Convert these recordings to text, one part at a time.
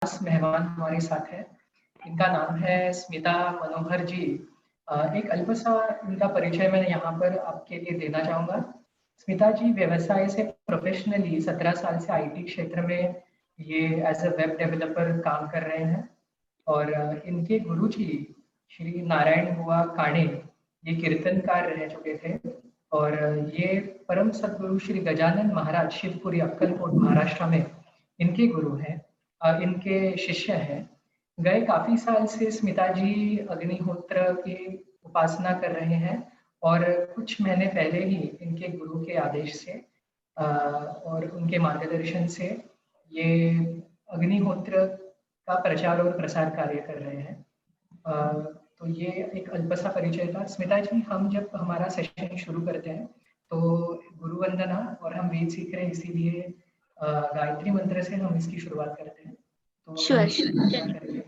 खास मेहमान हमारे साथ है। इनका नाम है स्मिता मनोहर जी। एक अल्प-सा इनका परिचय मैं यहाँ पर आपके लिए देना चाहूँगा। स्मिता जी व्यवसाय से प्रोफ़ेशनली 17 साल से आईटी क्षेत्र में ये एज़ अ वेब डेवलपर काम कर रहे हैं और इनके गुरुजी श्री नारायण बुआ काणे ये कीर्तनकार रह चुके थे और ये परम सद्गुरु श्री गजानन महाराज शिवपुरी अक्कलकोट महाराष्ट्र में इनके गुरु हैं। इनके शिष्य हैं। गए काफ़ी साल से स्मिता जी अग्निहोत्र की उपासना कर रहे हैं और कुछ महीने पहले ही इनके गुरु के आदेश से और उनके मार्गदर्शन से ये अग्निहोत्र का प्रचार और प्रसार कार्य कर रहे हैं। तो ये एक अल्प-सा परिचय था। स्मिता जी, हम जब हमारा सेशन शुरू करते हैं, तो गुरु वंदना और हम वेद सीख रहे हैं इसीलिए गायत्री मंत्र से हम इसकी शुरुआत करते हैं। तो हम क्या करेंगे?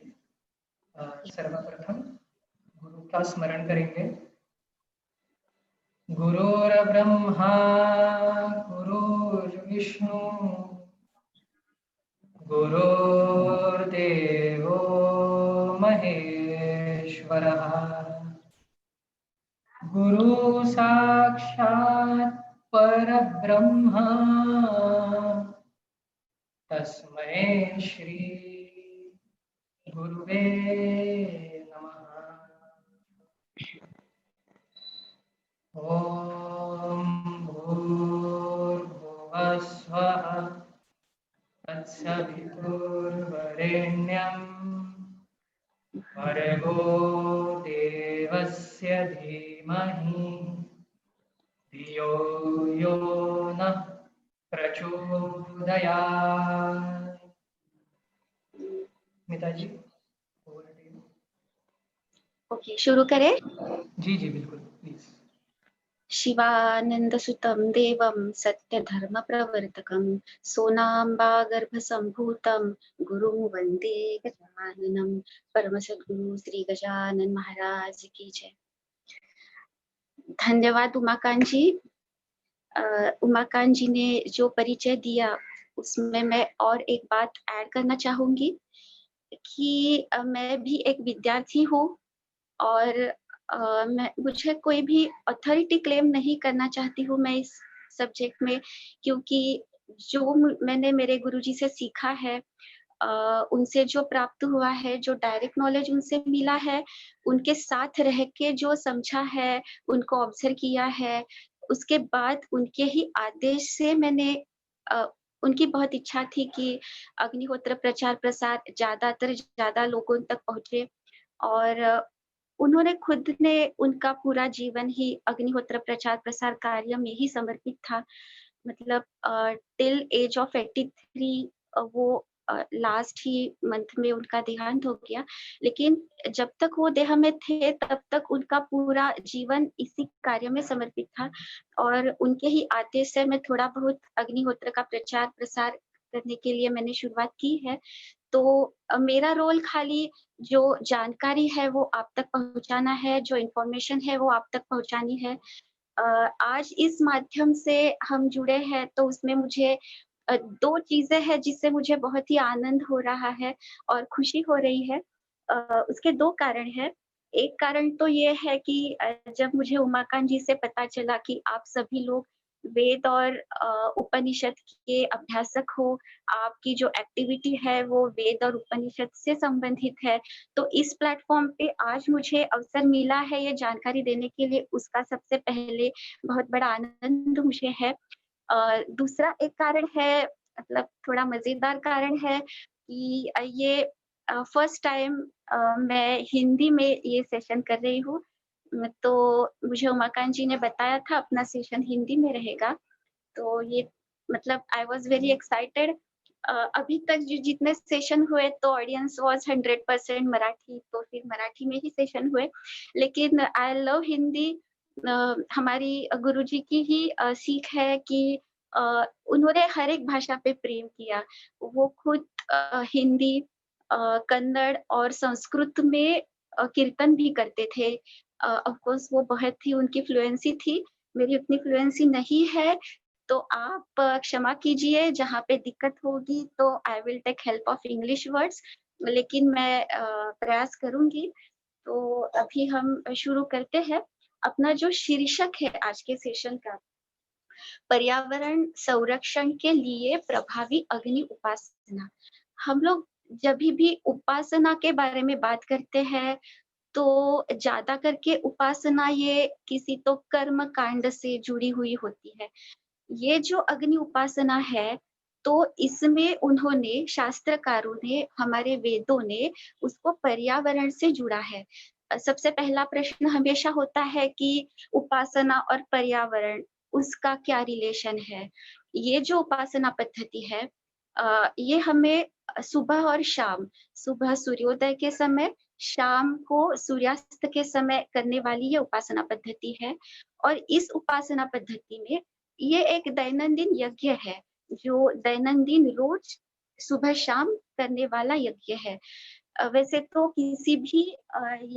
सर्वप्रथम गुरु का स्मरण करेंगे। गुरुर्ब्रह्मा गुरुर्विष्णु गुरुर्देवो महेश्वरः गुरु साक्षात् परब्रह्म तस्मै श्री गुरुवे नमः। ॐ भूर्भुवस्वः तत्सवितुर्वरेण्यं भर्गो देवस्य धीमहि धियो यो नः प्रचोदयात्। स्मिता जी, ओके, शुरू करें? जी जी बिल्कुल, प्लीज। शिवानन्दसुतं देवं सत्यधर्मप्रवर्तकं सोनाम्बागर्भसम्भूतं गुरुं वन्दे गजाननं। परमसद्गुरु श्री गजानन महाराज की जय। धन्यवाद उमाकांत जी। उमाकांत जी ने जो परिचय दिया उसमें मैं और एक बात ऐड करना चाहूंगी कि मैं भी एक विद्यार्थी हूँ और मुझे कोई भी अथॉरिटी क्लेम नहीं करना चाहती हूँ मैं इस सब्जेक्ट में, क्योंकि जो मैंने मेरे गुरुजी से सीखा है, उनसे जो प्राप्त हुआ है, जो डायरेक्ट नॉलेज उनसे मिला है, उनके साथ रह के जो समझा है, उनको ऑब्जर्व किया है, उसके बाद उनके ही आदेश से मैंने उनकी बहुत इच्छा थी कि अग्निहोत्र प्रचार प्रसार ज़्यादा लोगों तक पहुँचे और उन्होंने खुद ने उनका पूरा जीवन ही अग्निहोत्र प्रचार प्रसार कार्य में ही समर्पित था। मतलब टिल एज ऑफ 83 वो लास्ट ही मंथ में उनका देहांत हो गया, लेकिन जब तक वो देह में थे तब तक उनका पूरा जीवन इसी कार्य में समर्पित था और उनके ही आदेश से मैं थोड़ा बहुत अग्निहोत्र का प्रचार प्रसार करने के लिए मैंने शुरुआत की है। तो मेरा रोल खाली जो जानकारी है वो आप तक पहुँचाना है, जो इन्फॉर्मेशन है वो आप तक पहुँचानी है। आज इस माध्यम से हम जुड़े हैं तो उसमें मुझे 2 चीज़ें हैं जिससे मुझे बहुत ही आनंद हो रहा है और खुशी हो रही है। उसके 2 कारण हैं। एक कारण तो ये है कि जब मुझे उमाकांत जी से पता चला कि आप सभी लोग वेद और उपनिषद के अभ्यासक हो, आपकी जो एक्टिविटी है वो वेद और उपनिषद से संबंधित है, तो इस प्लेटफ़ॉर्म पे आज मुझे अवसर मिला है ये जानकारी देने के लिए, उसका सबसे पहले बहुत बड़ा आनंद मुझे है। दूसरा एक कारण है, मतलब थोड़ा मज़ेदार कारण है कि ये फर्स्ट टाइम मैं हिंदी में ये सेशन कर रही हूँ। तो मुझे उमाकांत जी ने बताया था अपना सेशन हिंदी में रहेगा, तो ये मतलब आई वाज़ वेरी एक्साइटेड। अभी तक जितने सेशन हुए तो ऑडियंस वाज़ 100% मराठी, तो फिर मराठी में ही सेशन हुए। लेकिन आई लव हिंदी। हमारी गुरुजी की ही सीख है कि उन्होंने हर एक भाषा पे प्रेम किया। वो खुद हिंदी, कन्नड़ और संस्कृत में कीर्तन भी करते थे। ऑफ कोर्स वो बहुत ही उनकी फ्लुएंसी थी, मेरी उतनी फ्लुएंसी नहीं है, तो आप क्षमा कीजिए, जहाँ पे दिक्कत होगी तो I will take help of English words, लेकिन मैं प्रयास करूँगी। तो अभी हम शुरू करते हैं। अपना जो शीर्षक है आज के सेशन का, पर्यावरण संरक्षण के लिए प्रभावी अग्नि उपासना। हम लोग जभी भी उपासना के बारे में बात करते हैं, तो ज़्यादा करके उपासना ये किसी तो कर्म कांड से जुड़ी हुई होती है। ये जो अग्नि उपासना है, तो इसमें उन्होंने शास्त्रकारों ने, हमारे वेदों ने उसको पर्यावरण से जुड़ा है। सबसे पहला प्रश्न हमेशा होता है कि उपासना और पर्यावरण, उसका क्या रिलेशन है? ये जो उपासना पद्धति है, ये हमें सुबह और शाम, सुबह सूर्योदय के समय, शाम को सूर्यास्त के समय करने वाली ये उपासना पद्धति है। और इस उपासना पद्धति में ये एक दैनंदिन यज्ञ है, जो दैनंदिन रोज सुबह-शाम करने वाला यज्ञ है। वैसे तो किसी भी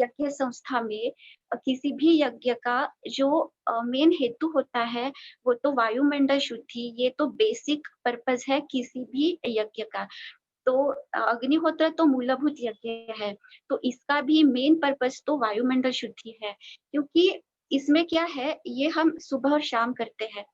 यज्ञ संस्था में किसी भी यज्ञ का जो मेन हेतु होता है, वो तो वायुमंडल शुद्धि, ये तो बेसिक पर्पज़ है किसी भी यज्ञ का। तो अग्निहोत्र तो मूलभूत यज्ञ है, तो इसका भी मेन पर्पज़ तो वायुमंडल शुद्धि है, क्योंकि इसमें क्या है, ये हम सुबह और शाम करते हैं।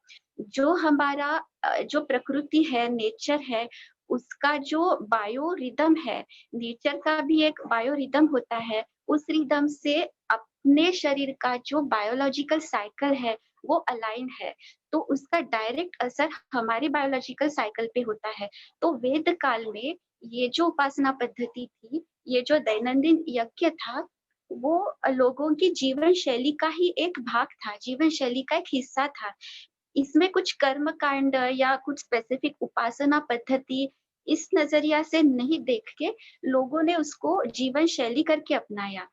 जो हमारा जो प्रकृति है, नेचर है, उसका जो बायो रिदम है, नेचर का भी एक बायो रिदम होता है, उस रिदम से अपने शरीर का जो बायोलॉजिकल साइकिल है, वो अलाइन है, तो उसका डायरेक्ट असर हमारी बायोलॉजिकल साइकिल पे होता है। तो वेद काल में ये जो उपासना पद्धति थी, ये जो दैनंदिन यज्ञ था, वो लोगों की जीवन शैली का ही एक भाग था, जीवन शैली का एक हिस्सा था। इसमें कुछ कर्म कांड या कुछ स्पेसिफिक उपासना पद्धति इस नज़रिया से नहीं देख के लोगों ने उसको जीवन शैली करके अपनाया।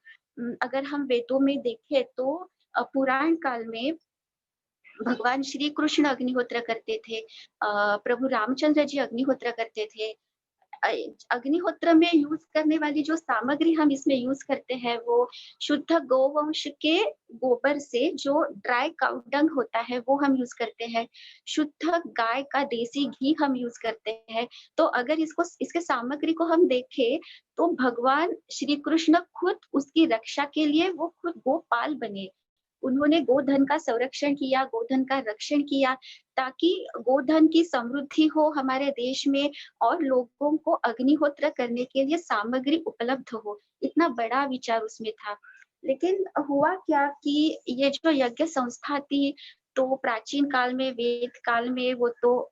अगर हम वेदों में देखें तो पुराण काल में भगवान श्री कृष्ण अग्निहोत्र करते थे, प्रभु रामचंद्र जी अग्निहोत्र करते थे। अ, अग्निहोत्र में यूज़ करने वाली जो सामग्री हम इसमें यूज़ करते हैं, वो शुद्ध गौवंश के गोबर से जो ड्राई काउ डंग होता है, वो हम यूज़ करते हैं। शुद्ध गाय का देसी घी हम यूज़ करते हैं। तो अगर इसके सामग्री को हम देखें, तो भगवान श्री कृष्ण खुद उसकी रक्षा के लिए वो खुद गोपाल बने। उन्होंने गोधन का संरक्षण किया, गोधन का रक्षण किया, ताकि गोधन की समृद्धि हो हमारे देश में और लोगों को अग्निहोत्र करने के लिए सामग्री उपलब्ध हो। इतना बड़ा विचार उसमें था। लेकिन हुआ क्या कि ये जो यज्ञ संस्था थी, तो प्राचीन काल में, वेद काल में वो तो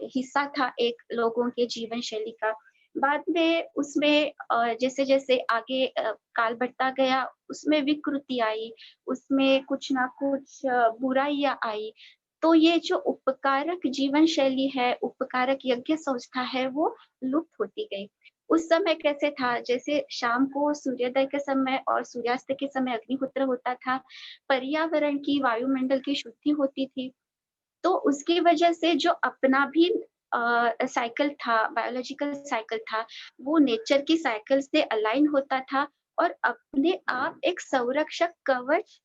हिस्सा था एक लोगों के जीवन शैली का। बाद में उसमें जैसे-जैसे आगे काल बढ़ता गया, उसमें विकृति आई, उसमें कुछ ना कुछ बुराइयाँ आई। तो ये जो उपकारक जीवन शैली है, उपकारक यज्ञ संस्था है, वो लुप्त होती गई। उस समय कैसे था, जैसे शाम को सूर्योदय के समय और सूर्यास्त के समय अग्निहोत्र होता था, पर्यावरण की, वायुमंडल की शुद्धि होती थी। तो उसकी वजह से जो अपना भी साइकिल था, बायोलॉजिकल साइकिल था, वो नेचर की साइकिल से अलाइन होता था और अपने आप एक संरक्षक कवच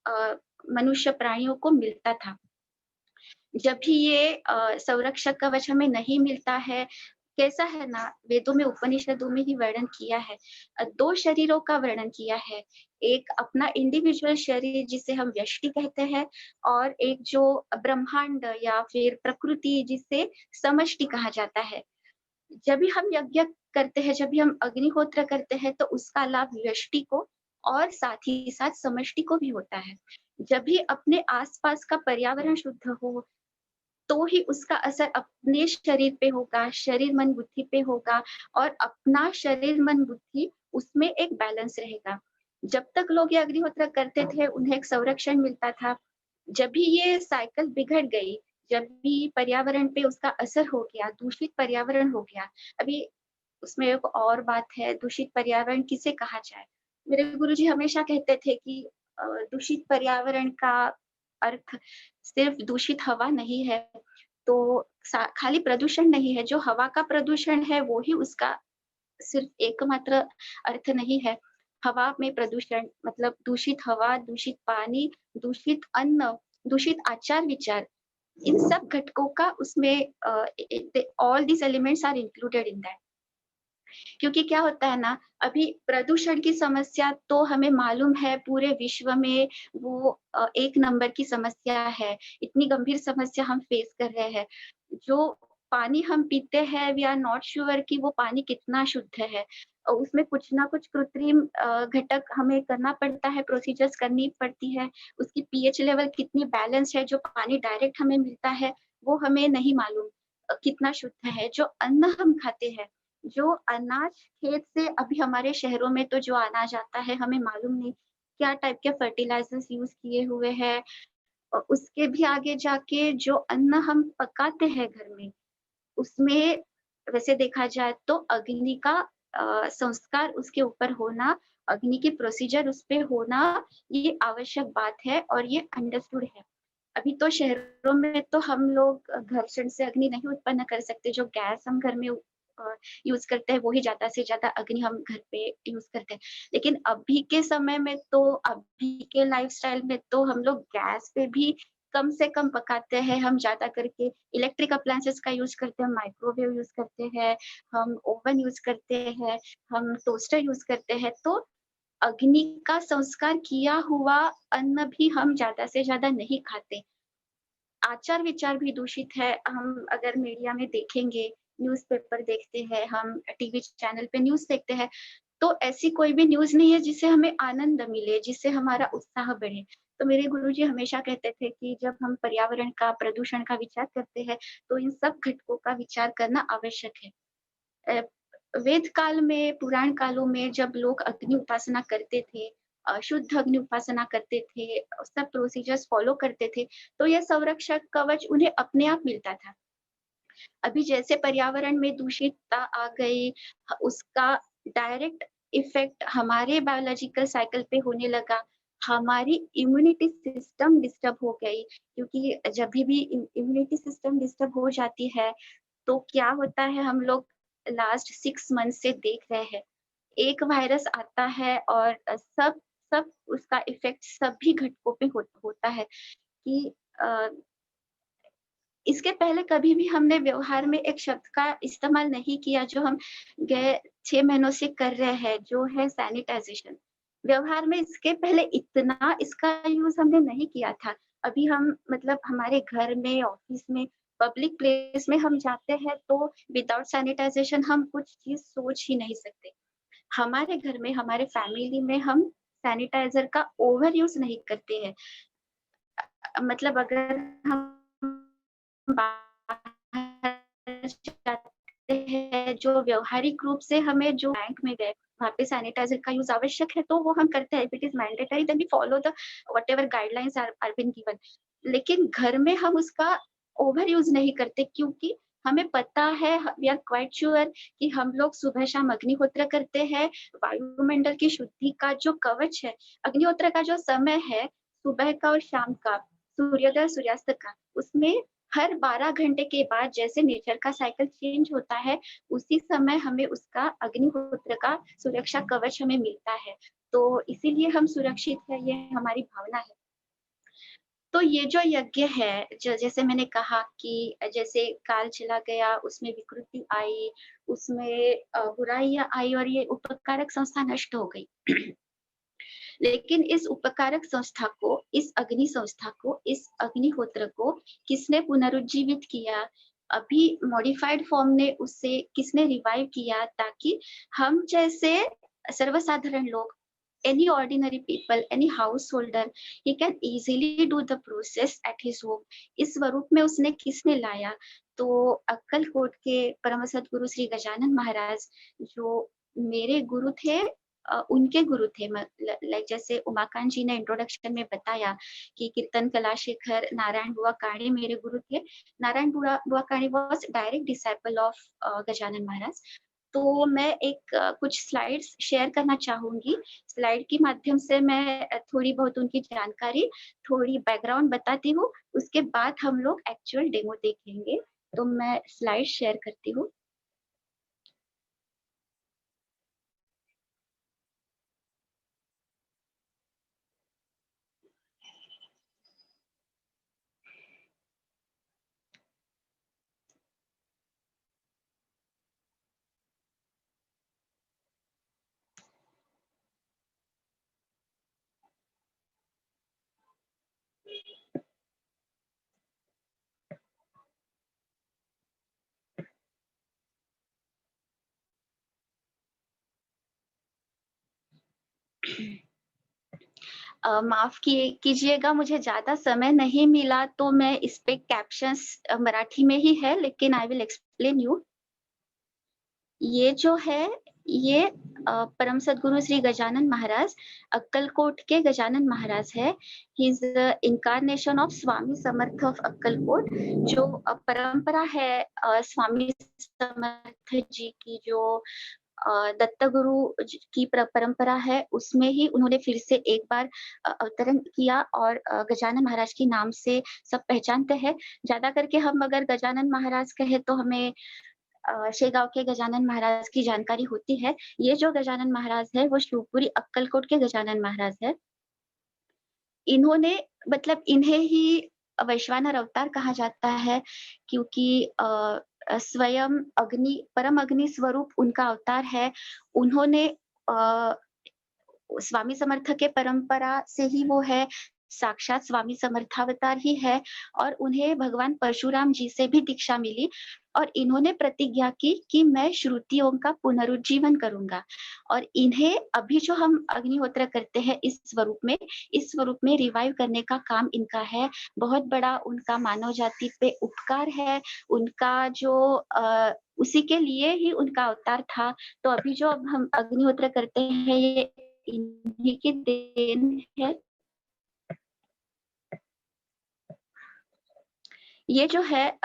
अ, मनुष्य प्राणियों को मिलता था। जब भी ये संरक्षक कवच हमें नहीं मिलता है, कैसा है ना, वेदों में, उपनिषदों में ही वर्णन किया है। 2 शरीरों का वर्णन किया है। एक अपना इंडिविजुअल शरीर जिसे हम व्यष्टि कहते हैं और एक जो ब्रह्मांड या फिर प्रकृति जिसे समष्टि कहा जाता है। जब भी हम यज्ञ करते हैं, जब भी हम अग्निहोत्र करते हैं, तो उसका लाभ व्यष्टि को और साथ ही साथ समष्टि को भी होता है। जब भी अपने आस-पास का पर्यावरण शुद्ध हो, तो ही उसका असर अपने शरीर पे होगा, शरीर, मन, बुद्धि पे होगा और अपना शरीर, मन, बुद्धि उसमें एक बैलेंस रहेगा। जब तक लोग ये अग्निहोत्र करते थे, उन्हें एक संरक्षण मिलता था। जब भी ये साइकिल बिगड़ गई, जब भी पर्यावरण पे उसका असर हो गया, दूषित पर्यावरण हो गया, अभी उसमें एक और बात है, दूषित पर्यावरण किसे कहा जाए? मेरे गुरुजी हमेशा कहते थे कि दूषित पर्यावरण का अर्थ सिर्फ दूषित हवा नहीं है, तो खाली प्रदूषण नहीं है, जो हवा का प्रदूषण है वो ही उसका सिर्फ एकमात्र अर्थ नहीं है। हवा में प्रदूषण मतलब दूषित हवा, दूषित पानी, दूषित अन्न, दूषित आचार-विचार, इन सब घटकों का उसमें all this elements are included in that. क्योंकि क्या होता है ना, अभी प्रदूषण की समस्या तो हमें मालूम है पूरे विश्व में वो एक नंबर की समस्या है। इतनी गंभीर समस्या हम फेस कर रहे हैं। जो पानी हम पीते हैं, वी आर नॉट श्योर कि वो पानी कितना शुद्ध है। उसमें कुछ ना कुछ कृत्रिम घटक हमें करना पड़ता है, प्रोसीजर्स करनी पड़ती है। उसकी पीएच लेवल कितनी बैलेंस है, जो पानी डायरेक्ट हमें मिलता है, वो हमें नहीं मालूम कितना शुद्ध है। जो अन्न हम खाते हैं, जो अनाज खेत से अभी हमारे शहरों में तो जो अनाज आता है, हमें मालूम नहीं क्या टाइप के फर्टिलाइजर्स यूज़ किए हुए हैं। उसके भी आगे जाके जो अन्न हम पकाते हैं घर में, उसमें वैसे देखा जाए तो अग्नि का संस्कार उसके ऊपर होना, अग्नि की प्रोसीजर उस पे होना, ये आवश्यक बात है और ये अंडरस्टूड है। अभी तो शहरों में तो हम लोग घर्षण से अग्नि नहीं उत्पन्न कर सकते, जो गैस हम घर में यूज़ करते हैं, वो ही ज़्यादा से ज़्यादा अग्नि हम घर पे यूज़ करते हैं। लेकिन अभी के समय में तो, अभी के लाइफ़स्टाइल में तो हम लोग गैस पे भी कम से कम पकाते हैं, हम ज़्यादा करके इलेक्ट्रिक अप्लायंसेस का यूज़ करते हैं, माइक्रोवेव यूज़ करते हैं, हम ओवन यूज़ करते हैं, हम टोस्टर यूज़ करते हैं। तो अग्नि का संस्कार किया हुआ अन्न भी हम ज़्यादा से ज़्यादा नहीं खाते। आचार-विचार भी दूषित है। हम अगर मीडिया में देखेंगे, न्यूज़पेपर देखते हैं, हम टीवी चैनल पे न्यूज़ देखते हैं, तो ऐसी कोई भी न्यूज़ नहीं है जिससे हमें आनंद मिले, जिससे हमारा उत्साह बढ़े। तो मेरे गुरुजी हमेशा कहते थे कि जब हम पर्यावरण का, प्रदूषण का विचार करते हैं, तो इन सब घटकों का विचार करना आवश्यक है। अ, वेद काल में, पुराण कालों में जब लोग अग्नि उपासना करते थे, शुद्ध अग्नि उपासना करते थे, सब प्रोसीजर्स फॉलो करते थे, तो यह संरक्षक कवच उन्हें अपने आप मिलता था। अभी जैसे पर्यावरण में दूषितता आ गई, उसका डायरेक्ट इफ़ेक्ट हमारे बायोलॉजिकल साइकिल पे होने लगा। हमारी इम्यूनिटी सिस्टम डिस्टर्ब हो गई, क्योंकि जभी भी इम्यूनिटी सिस्टम डिस्टर्ब हो जाती है, तो क्या होता है, हम लोग लास्ट 6 मंथ से देख रहे हैं। एक वायरस आता है और सब सब उसका इफ़ेक्ट सभी घटकों पे होता है कि अ, इसके पहले कभी भी हमने व्यवहार में एक शब्द का इस्तेमाल नहीं किया जो हम गए 6 महीनों से कर रहे हैं, जो है सैनिटाइज़ेशन। व्यवहार में इसके पहले इतना इसका यूज़ हमने नहीं किया था। अभी हम मतलब हमारे घर में, ऑफ़िस में, पब्लिक प्लेस में हम जाते हैं तो विदाउट सैनिटाइज़ेशन हम कुछ चीज़ सोच ही नहीं सकते। हमारे घर में, हमारे फैमिली में हम सैनिटाइज़र का ओवर यूज़ नहीं करते हैं। मतलब अगर हम बाहर जाते हैं, जो व्यावहारिक रूप से हमें जो बैंक में गए, वहाँ पे सैनिटाइज़र का यूज़ आवश्यक है, तो वो हम करते हैं। If it is mandatory then we follow the whatever guidelines are been given. लेकिन घर में हम उसका ओवर यूज़ नहीं करते, क्योंकि हमें पता है, वी आर क्वाइट श्योर कि हम लोग सुबह-शाम अग्निहोत्र करते हैं। वायुमंडल की शुद्धि का जो कवच है, अग्निहोत्र का जो समय है, सुबह का और शाम का, सूर्योदय सूर्यास्त का, उसमें हर 12 घंटे के बाद जैसे नेचर का साइकिल चेंज होता है, उसी समय हमें उसका अग्निहोत्र का सुरक्षा कवच हमें मिलता है। तो इसीलिए हम सुरक्षित हैं, ये हमारी भावना है। तो ये जो यज्ञ है, जैसे मैंने कहा कि जैसे काल चला गया, उसमें विकृति आई, उसमें बुराइयाँ आई और ये उपकारक संस्था नष्ट हो गई। लेकिन इस उपकारक संस्था को, इस अग्नि संस्था को, इस अग्निहोत्र को किसने पुनरुज्जीवित किया? अभी मॉडिफाइड फॉर्म ने उसे किसने रिवाइव किया, ताकि हम जैसे सर्वसाधारण लोग, any ordinary people, any householder, he can easily do the process at his home. इस स्वरूप में उसने किसने लाया? तो अक्कलकोट के परम सद्गुरु श्री गजानन महाराज, जो मेरे गुरु थे, उनके गुरु थे। लाइक जैसे उमाकांत जी ने इंट्रोडक्शन में बताया कि कीर्तन कलाशेखर नारायण बुआ काणी मेरे गुरु थे। Narayan Bua Kani was direct disciple of Gajanan Maharaj. तो मैं एक कुछ स्लाइड्स शेयर करना चाहूँगी। स्लाइड के माध्यम से मैं थोड़ी बहुत उनकी जानकारी, थोड़ी बैकग्राउंड बताती हूँ, उसके बाद हम लोग एक्चुअल डेमो देखेंगे। तो मैं स्लाइड शेयर करती हूँ। माफ कीजिएगा, मुझे ज़्यादा समय नहीं मिला, तो मैं इस पे कैप्शंस मराठी में ही है, लेकिन आई विल एक्सप्लेन यू। ये जो है, ये परम सद्गुरु श्री गजानन महाराज, अक्कलकोट के गजानन महाराज है। He is the incarnation of Swami Samarth of Akkalkot. जो परंपरा है स्वामी समर्थ जी की, जो दत्त गुरु की परंपरा है, उसमें ही उन्होंने फिर से एक बार अवतरण किया, और गजानन महाराज के नाम से सब पहचानते हैं। ज़्यादा करके हम अगर गजानन महाराज कहें तो हमें शेगांव के गजानन महाराज की जानकारी होती है। ये जो गजानन महाराज है, वो शिवपुरी अक्कलकोट के गजानन महाराज है। इन्होंने, मतलब इन्हें ही वैश्वानर अवतार कहा जाता है, क्योंकि स्वयं परम अग्नि स्वरूप उनका अवतार है। उन्होंने स्वामी समर्थ के परंपरा से ही वो है, साक्षात स्वामी समर्थावतार ही है, और उन्हें भगवान परशुराम जी से भी दीक्षा मिली, और इन्होंने प्रतिज्ञा की कि मैं श्रुतियों का पुनरुज्जीवन करूँगा। और इन्हें अभी जो हम अग्निहोत्र करते हैं इस स्वरूप में रिवाइव करने का काम इनका है। बहुत बड़ा उनका मानव जाति पे उपकार है, उनका जो उसी के लिए ही उनका अवतार था। तो अभी जो अब हम अग्निहोत्र करते हैं, ये इन्हीं की देन है। ये जो है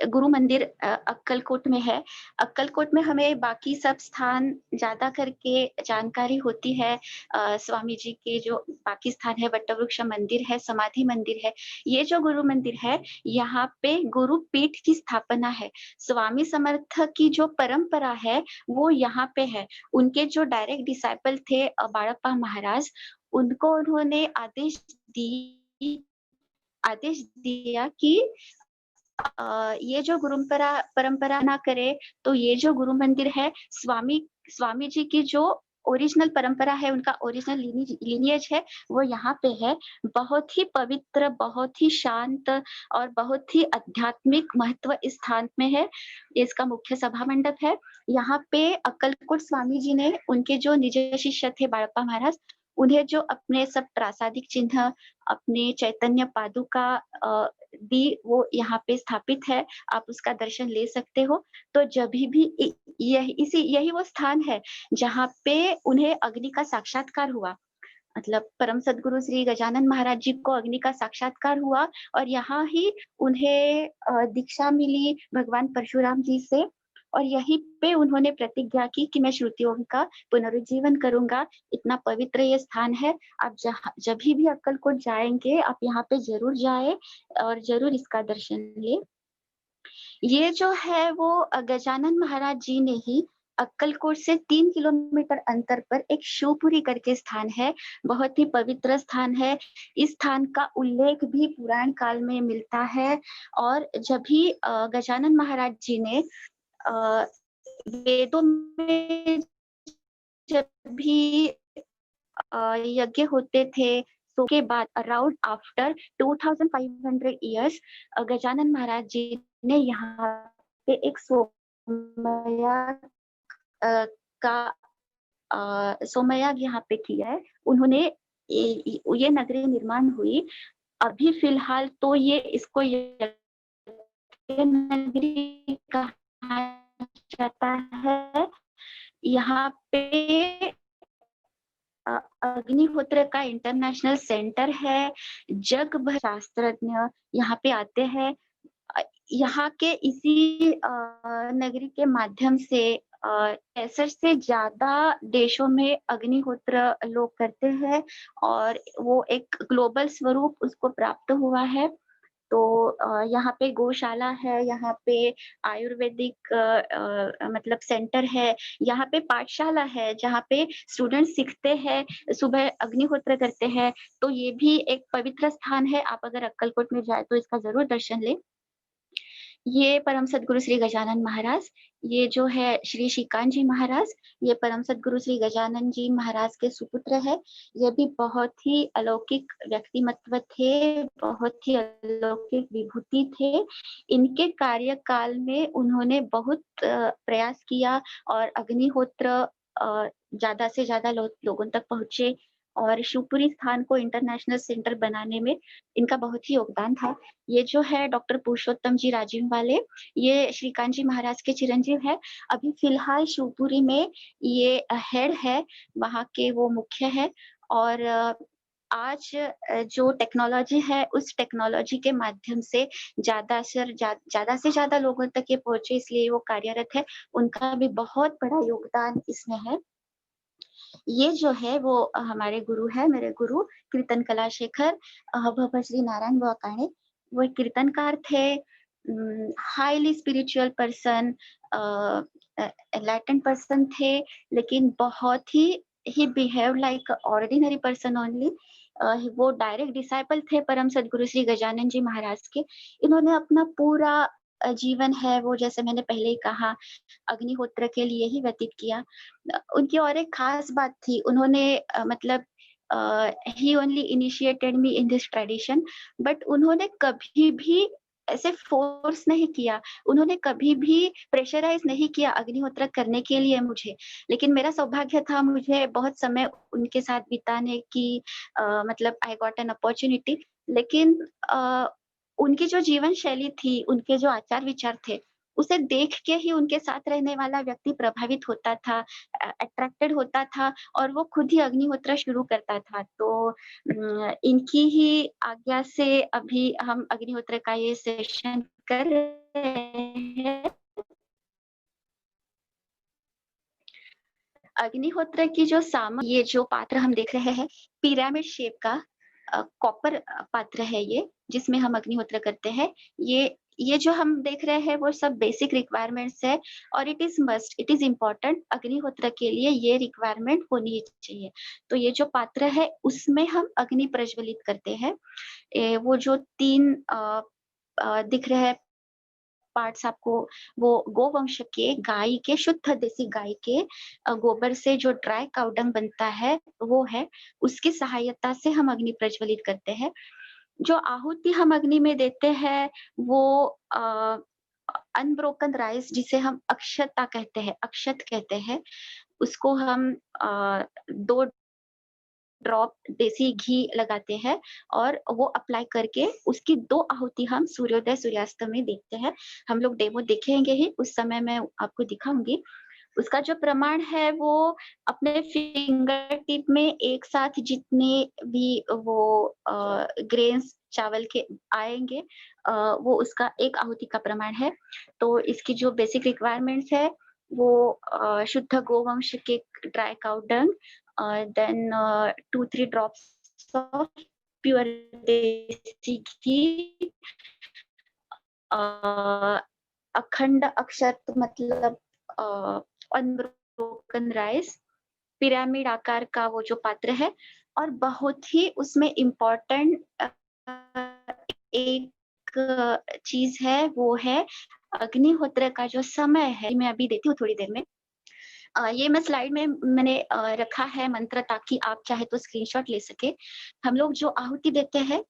गुरु मंदिर अक्कलकोट में है। अक्कलकोट में हमें बाकी सब स्थान ज़्यादा करके जानकारी होती है। स्वामी जी के जो बाकी स्थान है, वटवृक्ष मंदिर है, समाधि मंदिर है। ये जो गुरु मंदिर है, यहाँ पे गुरु पीठ की स्थापना है। स्वामी समर्थ की जो परंपरा है, वो यहाँ पे है। उनके जो डायरेक्ट डिसाइपल थे बाळप्पा महाराज, उनको उन्होंने आदेश दिया कि ये जो परंपरा ना करे, तो ये जो गुरु मंदिर है, स्वामी जी की जो ओरिजिनल परंपरा है, उनका ओरिजिनल लिनिएज है, वो यहाँ पे है। बहुत ही पवित्र, बहुत ही शांत और बहुत ही आध्यात्मिक महत्व इस स्थान में है। इसका मुख्य सभा मंडप है। यहाँ पे अक्कलकोट स्वामी जी ने, उनके जो निज शिष्य थे बाळप्पा महाराज, उन्हें जो अपने सब प्रासादिक चिन्ह, अपने चैतन्य पादुका दी, वो यहाँ पे स्थापित है। आप उसका दर्शन ले सकते हो। तो जभी भी यही वो स्थान है जहाँ पे उन्हें अग्नि का साक्षात्कार हुआ। मतलब परम सद्गुरु श्री गजानन महाराज जी को अग्नि का साक्षात्कार हुआ, और यहाँ ही उन्हें दीक्षा मिली भगवान परशुराम जी से, और यहीं पे उन्होंने प्रतिज्ञा की कि मैं श्रुतियों का पुनरुज्जीवन करूँगा। इतना पवित्र ये स्थान है। आप जभी भी अक्कलकोट जाएँगे, आप यहाँ पे ज़रूर जाएँ और ज़रूर इसका दर्शन लें। ये जो है वो गजानन महाराज जी ने ही अक्कलकोट से 3 किलोमीटर अंतर पर एक शिवपुरी करके स्थान है, बहुत ही पवित्र स्थान है। इस स्थान का उल्लेख भी पुराण काल में मिलता है, और जब भी गजानन महाराज जी ने वेदों में जब भी यज्ञ होते थे, तो के बाद around after 2500 years Gajanan Maharaj जी ने यहाँ पे एक सोमया अ, का सोमयाग यहाँ पे किया है। उन्होंने ये नगरी निर्माण हुई। अभी फिलहाल तो ये इसको नगरी कहा जाता है। यहाँ पे अग्निहोत्र का इंटरनेशनल सेंटर है। जग भर शास्त्रज्ञ यहाँ पे आते हैं। यहाँ के इसी नगरी के माध्यम से 65 से ज्यादा देशों में अग्निहोत्र लोग करते हैं, और वो एक ग्लोबल स्वरूप उसको प्राप्त हुआ है। तो यहाँ पे गौशाला है, यहाँ पे आयुर्वेदिक मतलब सेंटर है, यहाँ पे पाठशाला है जहाँ पे स्टूडेंट सीखते हैं, सुबह अग्निहोत्र करते हैं। तो ये भी एक पवित्र स्थान है। आप अगर अक्कलकोट में जाए तो इसका जरूर दर्शन लें। ये परम सद्गुरु श्री गजानन महाराज, ये जो है श्री श्रीकांत जी महाराज, ये परम सद्गुरु श्री गजानन जी महाराज के सुपुत्र है। ये भी बहुत ही अलौकिक व्यक्तिमत्व थे, बहुत ही अलौकिक विभूति थे। इनके कार्यकाल में उन्होंने बहुत प्रयास किया, और अग्निहोत्र ज्यादा से ज्यादा लोगों तक पहुंचे, और शिवपुरी स्थान को इंटरनेशनल सेंटर बनाने में इनका बहुत ही योगदान था। ये जो है डॉक्टर पुरुषोत्तम जी राजीव वाले, ये श्रीकांत जी महाराज के चिरंजीव है। अभी फिलहाल शिवपुरी में ये हेड है, वहाँ के वो मुख्य है। और आज जो टेक्नोलॉजी है, उस टेक्नोलॉजी के माध्यम से ज़्यादा से ज़्यादा लोगों तक ये पहुँचे, इसलिए वो कार्यरत है। उनका भी बहुत बड़ा योगदान इसमें है। ये जो है वो हमारे गुरु है, मेरे गुरु कीर्तन कलाशेखर भभ श्री नारायण वाकाणे। वो एक कीर्तनकार थे, highly spiritual person, enlightened person थे, लेकिन बहुत ही behave like ordinary person only. वो डायरेक्ट डिसाइपल थे परम सदगुरु श्री गजानन जी महाराज के। इन्होंने अपना पूरा जीवन है वो, जैसे मैंने पहले ही कहा, अग्निहोत्र के लिए ही व्यतीत किया। उनकी और एक खास बात थी, उन्होंने मतलब ही only initiated me in this tradition, but उन्होंने कभी भी ऐसे फोर्स नहीं किया, उन्होंने कभी भी प्रेशराइज नहीं किया अग्निहोत्र करने के लिए मुझे। लेकिन मेरा सौभाग्य था, मुझे बहुत समय उनके साथ बिताने की, मतलब आई गॉट एन अपॉर्चुनिटी। लेकिन उनकी जो जीवन शैली थी, उनके जो आचार विचार थे, उसे देख के ही उनके साथ रहने वाला व्यक्ति प्रभावित होता था, अट्रैक्टेड होता था, और वो खुद ही अग्निहोत्र शुरू करता था। तो इनकी ही आज्ञा से अभी हम अग्निहोत्र का ये सेशन कर रहे हैं। अग्निहोत्र की जो ये जो पात्र हम देख रहे हैं, पिरामिड शेप का कॉपर पात्र है ये, जिसमें हम अग्निहोत्र करते हैं। ये जो हम देख रहे हैं वो सब बेसिक रिक्वायरमेंट्स है, और it is must, it is important, अग्निहोत्र के लिए ये रिक्वायरमेंट होनी ही चाहिए। तो ये जो पात्र है उसमें हम अग्नि प्रज्वलित करते हैं। वो जो 3 दिख रहे हैं पार्ट्स आपको, वो गोवंश के, गाय के, शुद्ध देसी गाय के गोबर से जो ड्राई काउडंग बनता है वो है, उसकी सहायता से हम अग्नि प्रज्वलित करते हैं। जो आहुति हम अग्नि में देते हैं वो अनब्रोकन राइस, जिसे हम अक्षता कहते हैं, अक्षत कहते हैं, उसको हम 2 ड्रॉप देसी घी लगाते हैं, और वो अप्लाई करके उसकी 2 आहुति हम सूर्योदय सूर्यास्त में देखते हैं। हम लोग डेमो देखेंगे ही, उस समय मैं आपको दिखाऊंगी। उसका जो प्रमाण है वो अपने फिंगर टिप में एक साथ जितने भी वो ग्रेन्स चावल के आएंगे, वो उसका 1 आहुति का प्रमाण है। तो इसकी जो बेसिक रिक्वायरमेंट्स है वो शुद्ध गोवंश के dry cow dung, then 2-3 drops of pure desi ghee, अखंड अक्षत मतलब अनब्रोकन राइस, पिरामिड आकार का वो जो पात्र है, और बहुत ही उसमें इम्पोर्टेंट एक चीज है, वो है अग्निहोत्र का जो समय है। मैं अभी देती हूँ थोड़ी देर में। ये मैं स्लाइड में मैंने रखा है मंत्र, ताकि आप चाहे तो स्क्रीनशॉट ले सके। हम लोग जो आहुति देते हैं,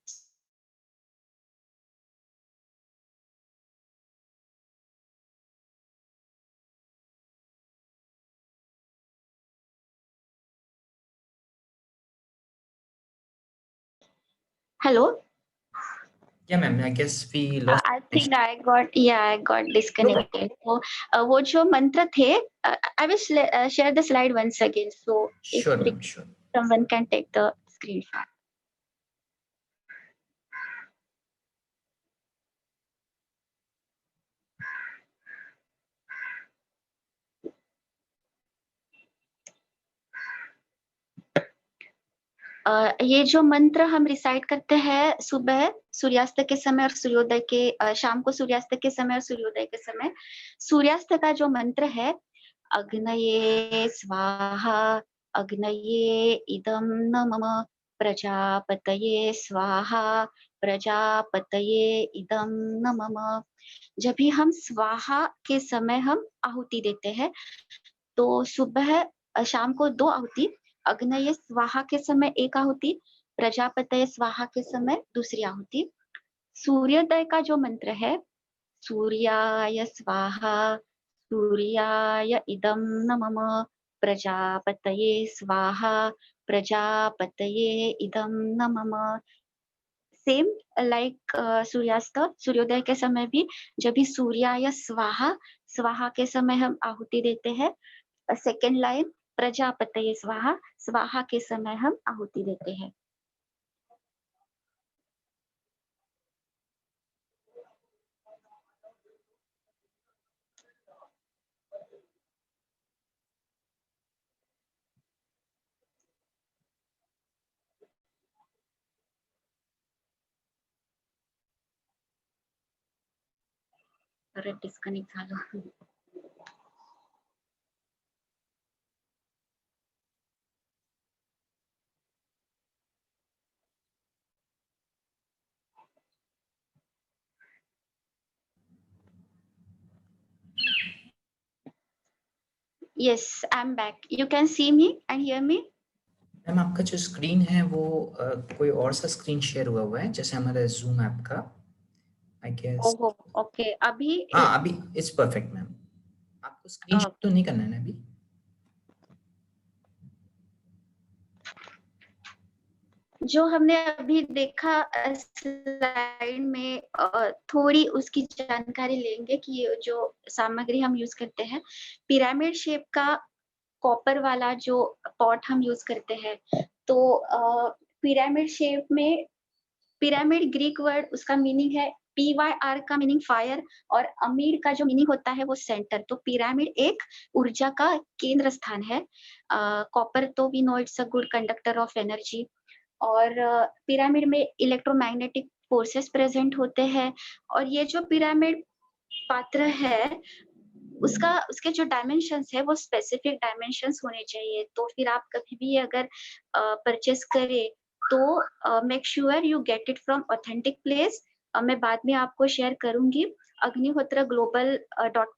hello, Yeah, ma'am. I guess we lost. I think I got disconnected. तो वो जो मंत्र थे, I will share the slide once again, so Sure, if ma'am. Sure. someone can take the screenshot. ये जो मंत्र हम रिसाइट करते हैं सुबह सूर्यास्त के समय और सूर्योदय के, शाम को सूर्यास्त के समय और सूर्योदय के समय। सूर्यास्त का जो मंत्र है, अग्नये स्वाहा, अग्नये इदं न मम, प्रजापतये स्वाहा, प्रजापतये इदं न मम। जब भी हम स्वाहा के समय हम आहुति देते हैं, तो सुबह शाम को 2 आहुति, अग्नये स्वाहा के समय 1 आहुति, प्रजापतये स्वाहा के समय दूसरी आहुति। सूर्योदय का जो मंत्र है, सूर्याय स्वाहा, सूर्याय इदं न मम, प्रजापतये स्वाहा, प्रजापतये इदं नमः। सेम लाइक सूर्यास्त, सूर्योदय के समय भी जब भी सूर्याय स्वाहा, स्वाहा के समय हम आहुति देते हैं। सेकेंड लाइन प्रजापतये स्वाहा, स्वाहा के समय हम आहुति देते हैं। अरे डिस्कनेक्ट झालं। Yes, I'm back. You can see me and hear me? Ma'am आपका जो स्क्रीन है वो कोई और सा स्क्रीन शेयर हुआ है, जैसे हमारा जूम ऐप का, आई गेस। ओहो, ओके, अभी हाँ, अभी इट्स परफेक्ट मैम। आपको स्क्रीन शेयर तो नहीं करना है ना अभी? जो हमने अभी देखा स्लाइड में, थोड़ी उसकी जानकारी लेंगे कि जो सामग्री हम यूज करते हैं, पिरामिड शेप का कॉपर वाला जो पॉट हम यूज करते हैं, तो पिरामिड शेप में, पिरामिड ग्रीक वर्ड उसका मीनिंग है, PYR का मीनिंग फायर और अमीर का जो मीनिंग होता है वो सेंटर। तो पिरामिड एक ऊर्जा का केंद्र स्थान है। कॉपर तो we know it's a good conductor of energy, और पिरामिड में इलेक्ट्रोमैग्नेटिक फोर्सेस प्रेजेंट होते हैं। और ये जो पिरामिड पात्र है, उसके जो डायमेंशंस है वो स्पेसिफिक डायमेंशंस होने चाहिए। तो फिर आप कभी भी अगर परचेस करें तो make sure you get it from authentic place. मैं बाद में आपको शेयर करूंगी, अग्निहोत्र ग्लोबल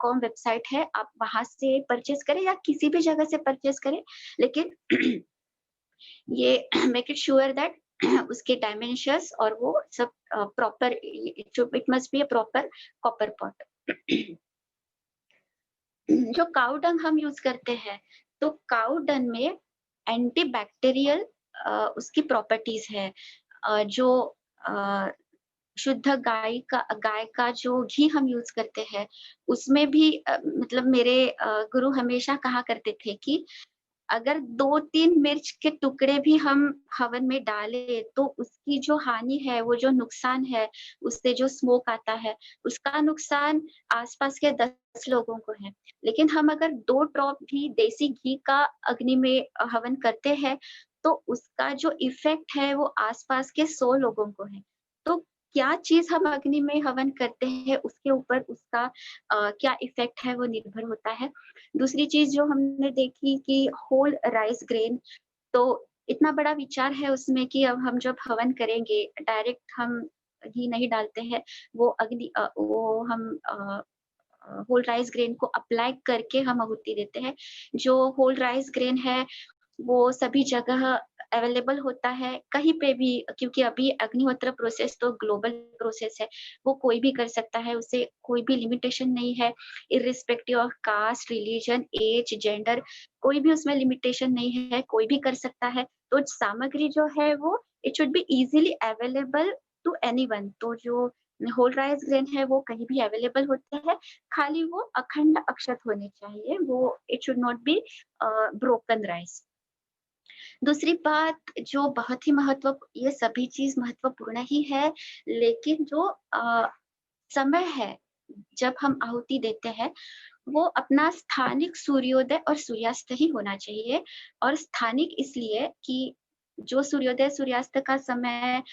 .com वेबसाइट है, आप वहां से परचेस करें या किसी भी जगह से परचेस करें, लेकिन ये मेक इट श्योर दैट उसके डायमेंशंस और वो सब proper, it must be a proper copper pot. जो काउ डंग हम यूज करते हैं, तो काउ डंग में एंटी बैक्टीरियल उसकी प्रॉपर्टीज है। जो शुद्ध गाय का जो घी हम यूज करते हैं, उसमें भी मतलब मेरे गुरु हमेशा कहा करते थे कि अगर 2-3 मिर्च के टुकड़े भी हम हवन में डालें तो उसकी जो हानि है, वो जो नुकसान है, उससे जो स्मोक आता है, उसका नुकसान आसपास के 10 लोगों को है। लेकिन हम अगर 2 ड्रॉप भी देसी घी का अग्नि में हवन करते हैं, तो उसका जो इफेक्ट है वो आसपास के 100 लोगों को है। तो क्या चीज हम अग्नि में हवन करते हैं, उसके ऊपर उसका क्या इफेक्ट है वो निर्भर होता है। दूसरी चीज जो हमने देखी कि होल राइस ग्रेन, तो इतना बड़ा विचार है उसमें कि अब हम जब हवन करेंगे, डायरेक्ट हम घी नहीं डालते हैं, वो वो हम होल राइस ग्रेन को अप्लाई करके हम आहुति देते हैं। जो होल राइस ग्रेन है वो सभी जगह अवेलेबल होता है, कहीं पे भी, क्योंकि अभी अग्निहोत्र प्रोसेस तो ग्लोबल प्रोसेस है, वो कोई भी कर सकता है, उसे कोई भी लिमिटेशन नहीं है, irrespective of caste, religion, age, gender, कोई भी उसमें लिमिटेशन नहीं है, कोई भी कर सकता है। तो सामग्री जो है वो it should be easily available to anyone. तो जो होल राइस ग्रेन है वो कहीं भी अवेलेबल होता है, खाली वो अखंड अक्षत होने चाहिए, वो it should not be broken rice. दूसरी बात जो बहुत ही ये सभी चीज महत्वपूर्ण ही है, लेकिन जो समय है जब हम आहुति देते हैं, वो अपना स्थानिक सूर्योदय और सूर्यास्त ही होना चाहिए। और स्थानिक इसलिए कि जो सूर्योदय सूर्यास्त का समय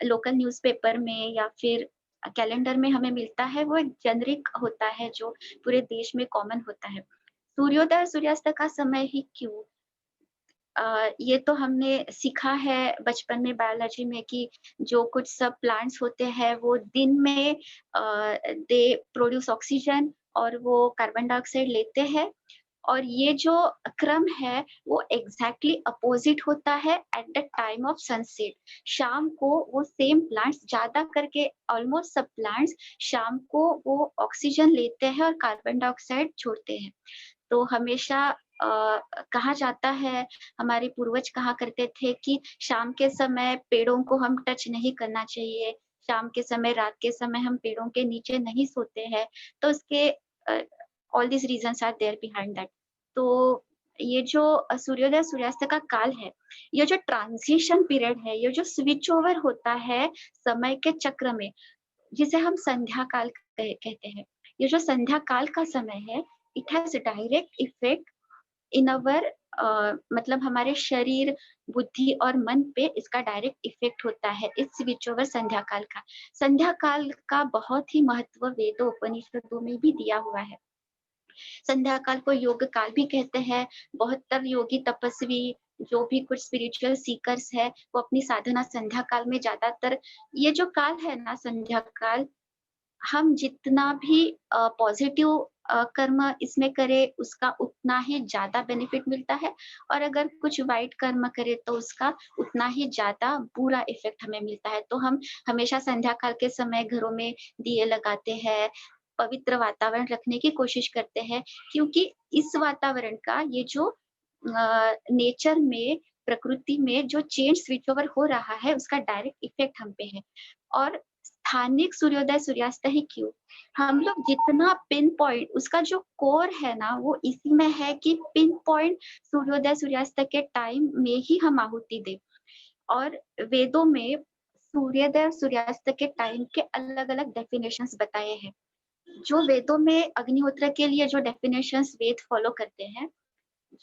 लोकल न्यूज़पेपर में या फिर कैलेंडर में हमें मिलता है, वो एक जेनरिक होता है जो पूरे देश में कॉमन होता है। सूर्योदय और सूर्यास्त का समय ही क्यों? ये तो हमने सीखा है बचपन में बायोलॉजी में कि जो कुछ सब प्लांट्स होते हैं वो दिन में दे प्रोड्यूस ऑक्सीजन और वो कार्बन डाइऑक्साइड लेते हैं, और ये जो क्रम है वो एग्जैक्टली अपोजिट होता है at the time of sunset. शाम को वो सेम प्लांट्स, ज्यादा करके ऑलमोस्ट सब प्लांट्स शाम को वो ऑक्सीजन लेते हैं और कार्बन डाइऑक्साइड छोड़ते हैं। तो हमेशा कहा जाता है, हमारे पूर्वज कहा करते थे कि शाम के समय पेड़ों को हम टच नहीं करना चाहिए, शाम के समय, रात के समय हम पेड़ों के नीचे नहीं सोते हैं। तो उसके all these reasons are there behind that. तो ये जो सूर्योदय सूर्यास्त का काल है, ये जो ट्रांज़िशन पीरियड है, ये जो स्विच ओवर होता है समय के चक्र में, जिसे हम संध्या काल कहते हैं। ये जो संध्या काल का समय है, इट हैज़ डायरेक्ट इफ़ेक्ट इन अवर मतलब हमारे शरीर, बुद्धि और मन पे इसका डायरेक्ट इफ़ेक्ट होता है, इस स्विच ओवर संध्या काल का। संध्या काल का बहुत ही महत्व वेदों, उपनिषदों में भी दिया हुआ है। संध्या काल को योग काल भी कहते हैं। बहुत योगी तपस्वी, जो भी कुछ स्पिरिचुअल सीकर्स है, वो अपनी साधना संध्या काल में ज़्यादातर, ये जो काल है ना संध्या काल, हम जितना भी पॉज़िटिव कर्म इसमें करें, उसका उतना ही ज़्यादा बेनिफिट मिलता है, और अगर कुछ वाइट कर्म करें तो उसका उतना ही ज़्यादा बुरा इफ़ेक्ट हमें मिलता है। तो हम हमेशा संध्या काल के समय घरों में दिए लगाते हैं, पवित्र वातावरण रखने की कोशिश करते हैं, क्योंकि इस वातावरण का ये जो नेचर में, प्रकृति में जो चेंज स्विच ओवर हो रहा है, उसका डायरेक्ट इफ़ेक्ट हम पे है। और स्थानिक सूर्योदय सूर्यास्त ही क्यों, हम लोग जितना पिन पॉइंट, उसका जो कोर है ना, वो इसी में है कि पिन पॉइंट सूर्योदय सूर्यास्त के टाइम में ही हम आहुति दें। और वेदों में सूर्योदय और सूर्यास्त के टाइम के अलग-अलग डेफिनेशंस बताए हैं। जो वेदों में अग्निहोत्र के लिए जो डेफिनेशंस वेद फॉलो करते हैं,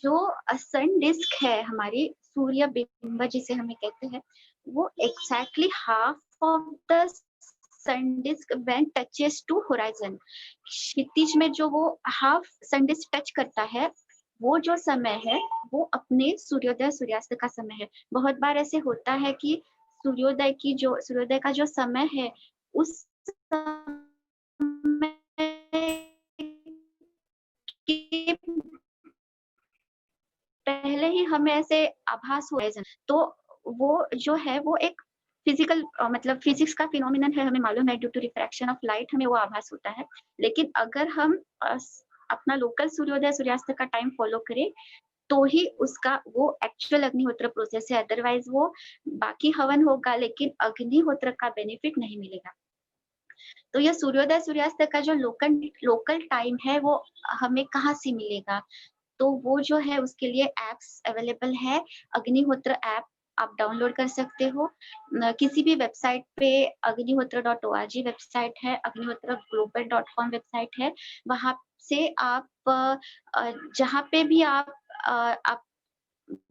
जो सन डिस्क है हमारी, सूर्य बिंब जिसे हमें कहते हैं, वो exactly half of the sun disc when touches to horizon, क्षितिज में जो वो हाफ सन डिस्क टच करता है, वो जो समय है, वो अपने सूर्योदय सूर्यास्त का समय है। बहुत बार ऐसे होता है कि सूर्योदय का जो समय है, उस समय के पहले ही हमें ऐसे आभास हुआ है, तो वो जो है वो एक फिजिकल मतलब फिजिक्स का फिनोमिनन है, हमें मालूम है, due to refraction of light हमें वो आभास होता है। लेकिन अगर हम अपना लोकल सूर्योदय सूर्यास्त का टाइम फॉलो करें, तो ही उसका वो एक्चुअल अग्निहोत्र प्रोसेस है, अदरवाइज वो बाकी हवन होगा लेकिन अग्निहोत्र का बेनिफिट नहीं मिलेगा। तो ये सूर्योदय सूर्यास्त का जो लोकल टाइम है, वो हमें कहाँ से मिलेगा? तो वो जो है उसके लिए एप्स अवेलेबल है, अग्निहोत्र ऐप आप डाउनलोड कर सकते हो। किसी भी वेबसाइट पे अग्निहोत्र.org वेबसाइट है, अग्निहोत्रग्लोबल.com वेबसाइट है, वहाँ से आप जहाँ पे भी आप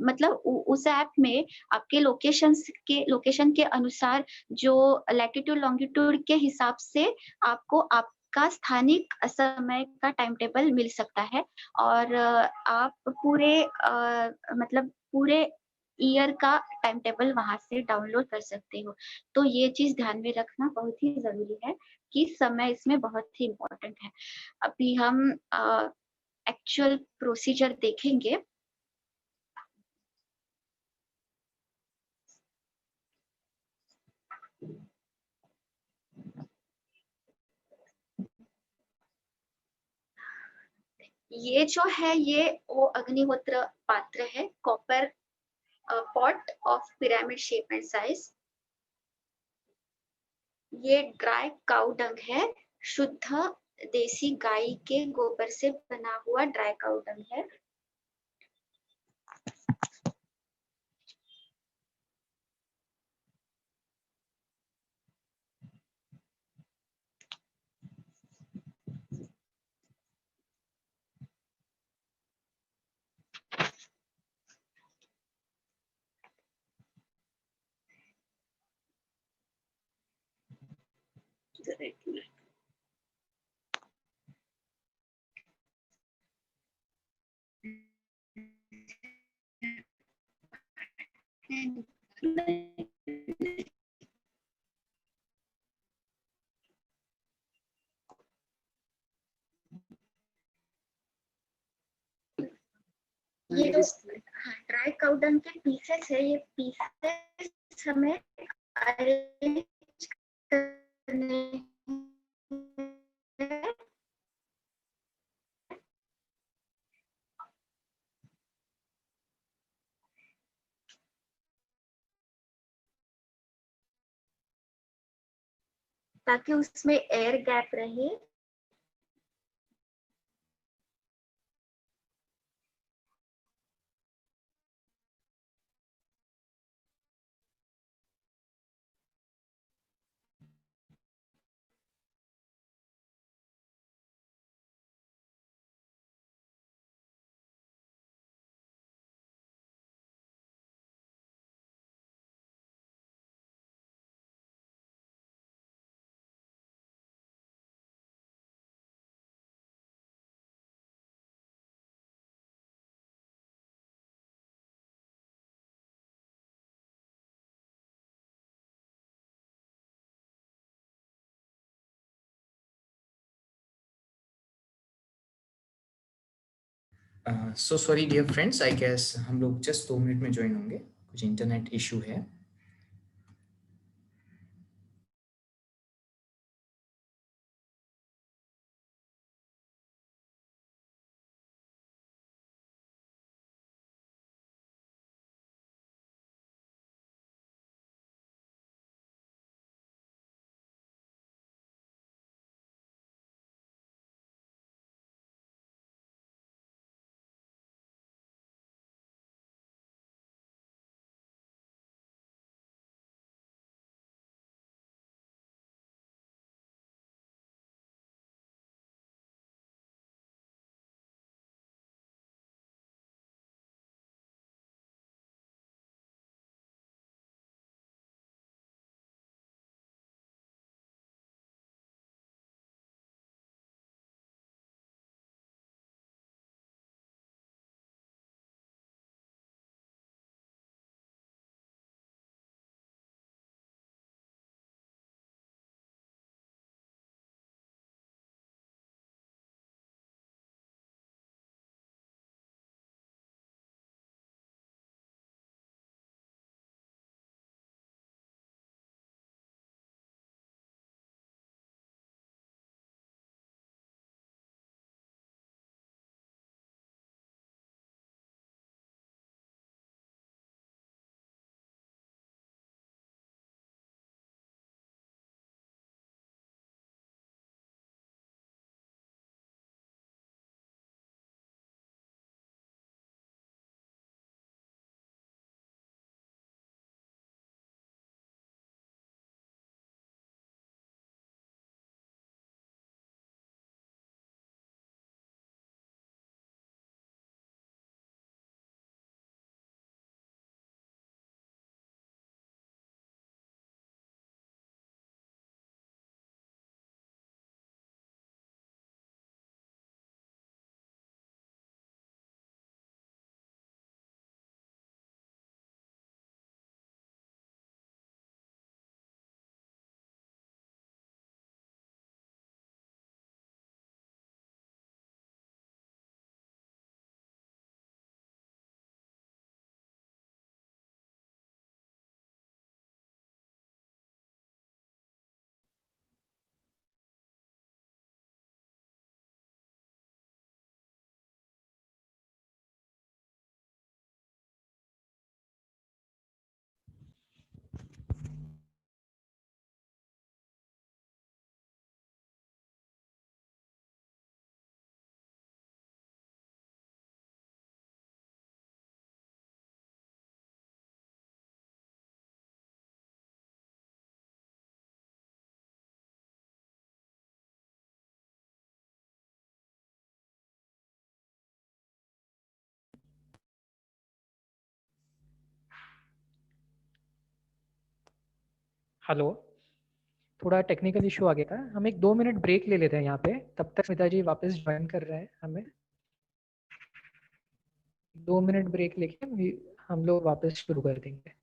मतलब उस ऐप में आपके लोकेशन के अनुसार जो लैटिट्यूड लॉन्गिट्यूड के हिसाब से आपको आपका स्थानिक समय का टाइम टेबल मिल सकता है, और आप मतलब पूरे ईयर का टाइम टेबल वहाँ से डाउनलोड कर सकते हो। तो ये चीज़ ध्यान में रखना बहुत ही ज़रूरी है कि समय इसमें बहुत ही इम्पोर्टेंट है। अभी हम एक्चुअल प्रोसीजर देखेंगे। ये जो है, ये वो अग्निहोत्र पात्र है, copper pot of pyramid shape and size. ये ड्राई काउ डंग है, शुद्ध देसी गाय के गोबर से बना हुआ ड्राई काउ डंग है। ये जो ड्राई काउ डंग के पीसेस है, ये पीसेस हमें अरेंज करने ताकि उसमें एयर गैप रहे। So sorry dear friends, I guess हम लोग जस्ट 2 मिनट में ज्वाइन होंगे, कुछ इंटरनेट इशू है। हेलो, थोड़ा टेक्निकल इशू आ गया था। हम एक 2 मिनट ब्रेक ले लेते हैं यहाँ पे, तब तक स्मिता जी वापस ज्वाइन कर रहे हैं हमें। 2 मिनट ब्रेक लेके हम लोग वापस शुरू कर देंगे।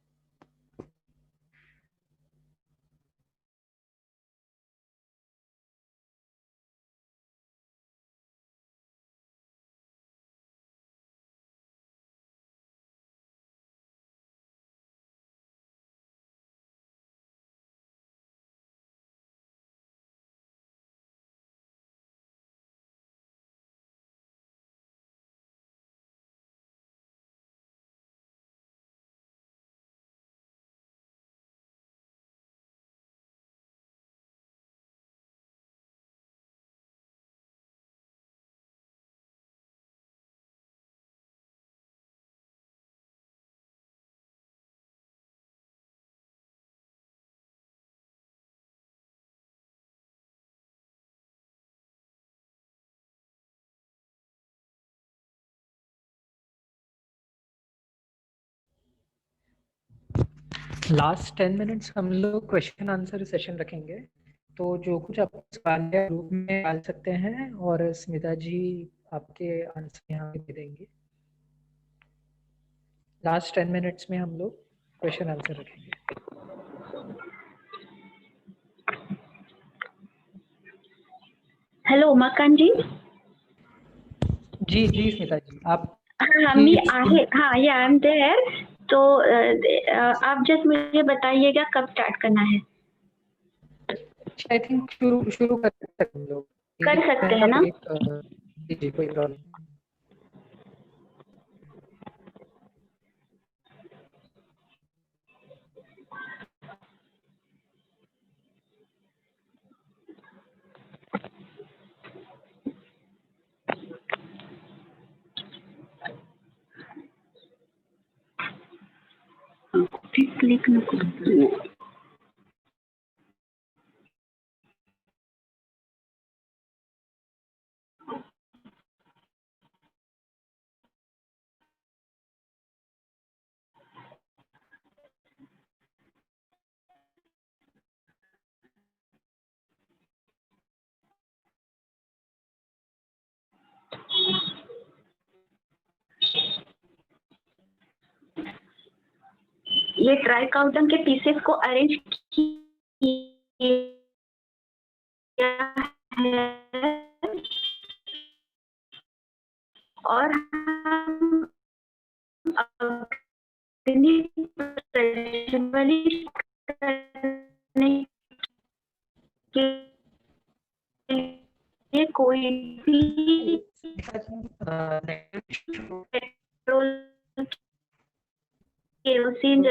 लास्ट 10 मिनट्स हम लोग क्वेश्चन आंसर सेशन रखेंगे, तो जो कुछ आप सवाल है ग्रुप में डाल सकते हैं और स्मिता जी आपके आंसर यहाँ पे दे देंगे। लास्ट 10 मिनट्स में हम लोग क्वेश्चन आंसर रखेंगे। हेलो उमाकांत जी। जी जी स्मिता जी आप हाँ मी आहे, हाँ या आई एम देयर। तो आप जस्ट मुझे बताइएगा कब स्टार्ट करना है। आई थिंक शुरू कर सकते हैं हम लोग। कर सकते हैं ना? जी जी कोई प्रॉब्लम। क्लिक न करो। ये ट्राइकाउटन के पीसेस को अरेंज किया है और हम अपनी प्रेजेंटेशन वाली करने के लिए कोई भी पेट्रोल केरोसिन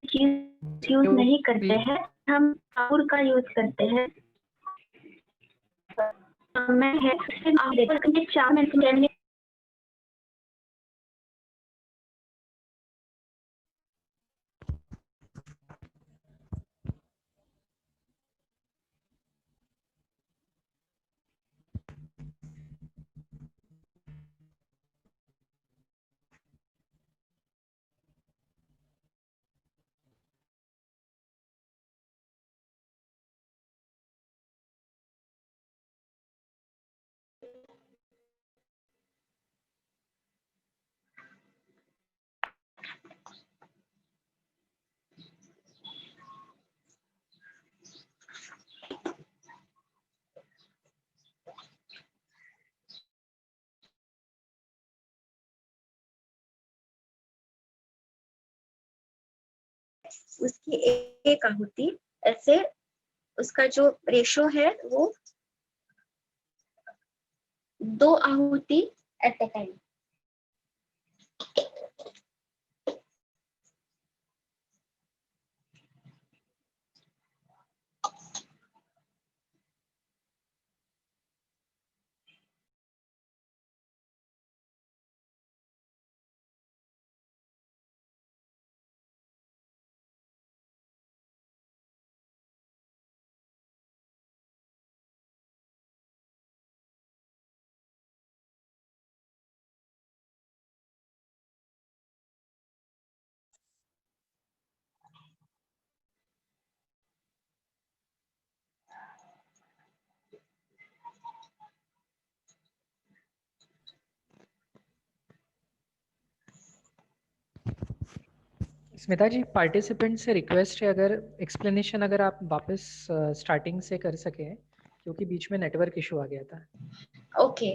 चीज यूज नहीं करते हैं, हम पाउर का यूज करते हैं। मैं है आप देखो 4 मिनट उसकी एक आहुति ऐसे उसका जो रेशो है वो 2 आहुति at a time. Smita ji participant से रिक्वेस्ट है अगर एक्सप्लेनेशन अगर आप वापस स्टार्टिंग से कर सकें, क्योंकि बीच में नेटवर्क इशू आ गया था। ओके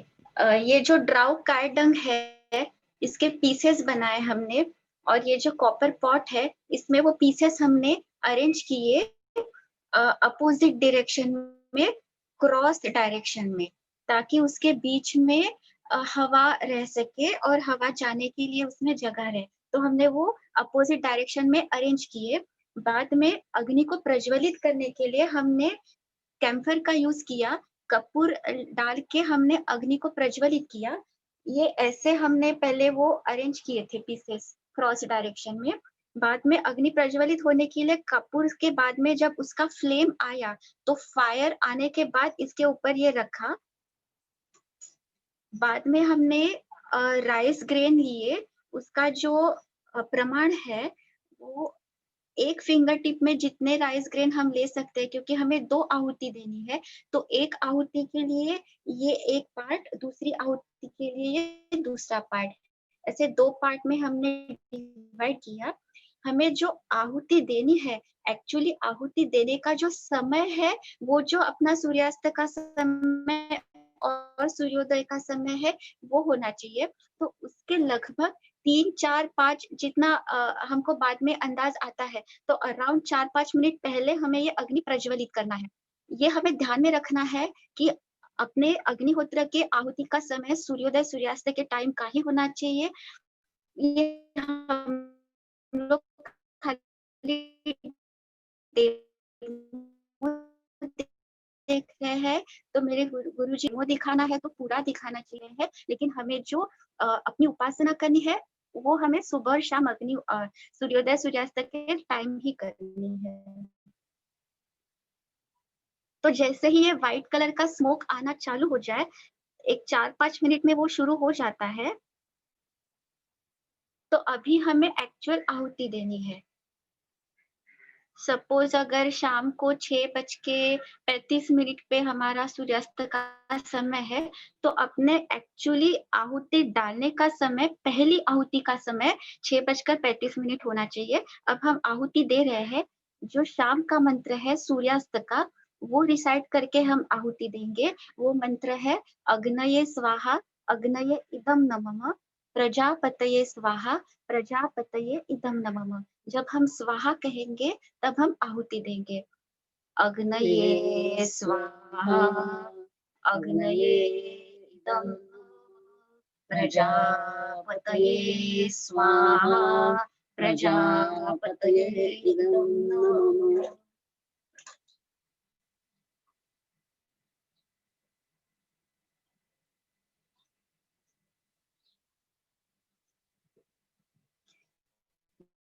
ये जो ड्राउ कार्डंग है इसके पीसेस बनाए हमने, और ये जो कॉपर पॉट है इसमें वो पीसेस हमने अरेंज किए अपोजिट डायरेक्शन में, क्रॉस डायरेक्शन में, ताकि उसके बीच में हवा रह सके और हवा जाने के लिए उसमें जगह रहे। तो हमने वो अपोजिट डायरेक्शन में अरेंज किए। बाद में अग्नि को प्रज्वलित करने के लिए हमने कैम्फर का यूज किया, कपूर डाल के हमने अग्नि को प्रज्वलित किया। ये ऐसे हमने पहले वो अरेंज किए थे पीसेस क्रॉस डायरेक्शन में। बाद में अग्नि प्रज्वलित होने के लिए कपूर के बाद में जब उसका फ्लेम आया तो फायर आने के बाद इसके ऊपर ये रखा। बाद में हमने राइस ग्रेन लिए, उसका जो प्रमाण है वो एक फिंगर टिप में जितने राइस ग्रेन हम ले सकते हैं, क्योंकि हमें 2 आहुति देनी है, तो एक आहुति के लिए ये एक पार्ट, दूसरी आहुति के लिए ये दूसरा पार्ट, ऐसे 2 पार्ट में हमने डिवाइड किया। हमें जो आहुति देनी है, एक्चुअली आहुति देने का जो समय है, वो जो अपना सूर्यास्त का समय और सूर्योदय का समय है, वो होना चाहिए। तो उसके लगभग 3, 4, 5 जितना हमको बाद में अंदाज आता है, तो अराउंड 4-5 मिनट पहले हमें ये अग्नि प्रज्वलित करना है। ये हमें ध्यान में रखना है कि अपने अग्निहोत्र के आहुति का समय सूर्योदय सूर्यास्त के टाइम का ही होना चाहिए। ये हम लोग खाली देख रहे हैं, तो मेरे गुरुजी वो दिखाना है तो पूरा दिखाना चाहिए है, लेकिन हमें जो अपनी उपासना करनी है, वो हमें सुबह और शाम सूर्योदय सूर्यास्त के टाइम ही करनी है। तो जैसे ही ये व्हाइट कलर का स्मोक आना चालू हो जाए, एक 4-5 मिनट में वो शुरू हो जाता है, तो अभी हमें एक्चुअल आहुति देनी है। सपोज अगर शाम को 6:35 पे हमारा सूर्यास्त का समय है, तो अपने एक्चुअली आहुति डालने का समय, पहली आहुति का समय 6:35 होना चाहिए। अब हम आहुति दे रहे हैं, जो शाम का मंत्र है सूर्यास्त का, वो रिसाइट करके हम आहुति देंगे। वो मंत्र है अग्नये स्वाहा, अग्नये इदं नमः, प्रजापतये स्वाहा, प्रजापतये इदं नमः। जब हम स्वाहा कहेंगे, तब हम आहुति देंगे। अग्नये स्वाहा, अग्नये इदं, प्रजापतये स्वाहा, प्रजापतये इदं नमः।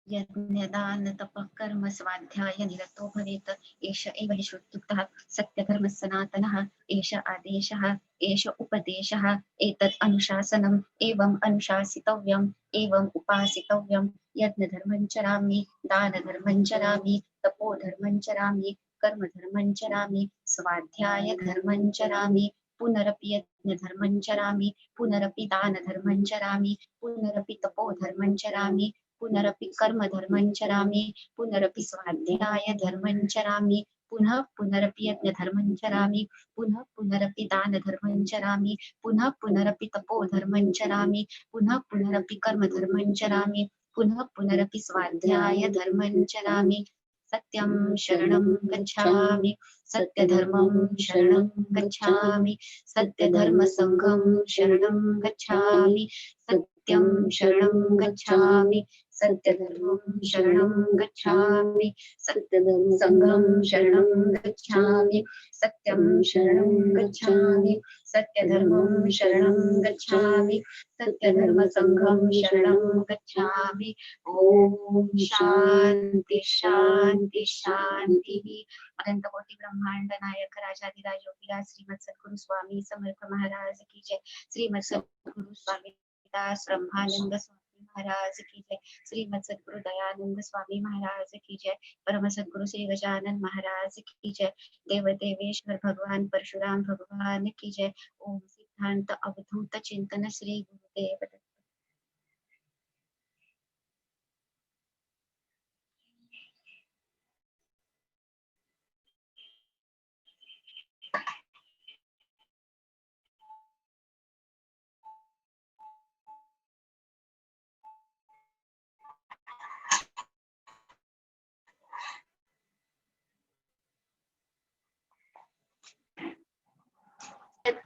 यज्ञदान तपः कर्म स्वाध्याय निरतो भवेत्, एष एव हि श्रुत्युक्तः सत्यधर्मः सनातनः, एष आदेशः, एष उपदेशः, एतत् अनुशासनम्, एवम् अनुशासितव्यम्, एवम् उपासितव्यम्। यज्ञधर्मं चरामि, दानधर्मं चरामि, तपोधर्मं चरामि, कर्मधर्मं चरामि, स्वाध्यायधर्मं चरामि, पुनरपि यज्ञधर्मं चरामि, पुनरपि दानधर्मं चरामि, पुनरपि तपोधर्मं चरामि, पुनरपि कर्मधर्मं चरामि, पुनरपि स्वाध्यायधर्मं चरामि, पुनः पुनरपि यज्ञधर्मं चरामि, पुनः पुनरपि दानधर्मं चरामि, पुनः पुनरपि तपोधर्मं चरामि, पुनः पुनरपि कर्मधर्मं चरामि, पुनः पुनरपि स्वाध्यायधर्मं चरामि। सत्यं शरणं गच्छामि, सत्यधर्मं शरणं गच्छामि, सत्यधर्मसंघं शरणं गच्छामि, सत्यं शरणं गच्छामि, सत्यधर्मं शरणं गच्छामि, सत्यधर्मसंघं शरणं गच्छामि, सत्यं शरणं गच्छामि, सत्यधर्मं शरणं गच्छामि, सत्यधर्मसंघं शरणं गच्छामि। ओम शांति शांति शांति। अनंत कोटि ब्रह्मांड नायक राजाधिराज योगीराज श्रीमद सद्गुरु स्वामी समर्थ महाराज की जय। श्रीमद सद्गुरु स्वामी दास ब्रह्मानंद स्वामी महाराज की जय। श्रीमद सद्गुरु दयानंद स्वामी महाराज की जय। परम सद्गुरु श्री गजानन महाराज की जय। देव देवेश्वर भगवान परशुराम भगवान की जय। ओम सिद्धांत अवधूत चिंतन श्री गुरुदेव दत्त।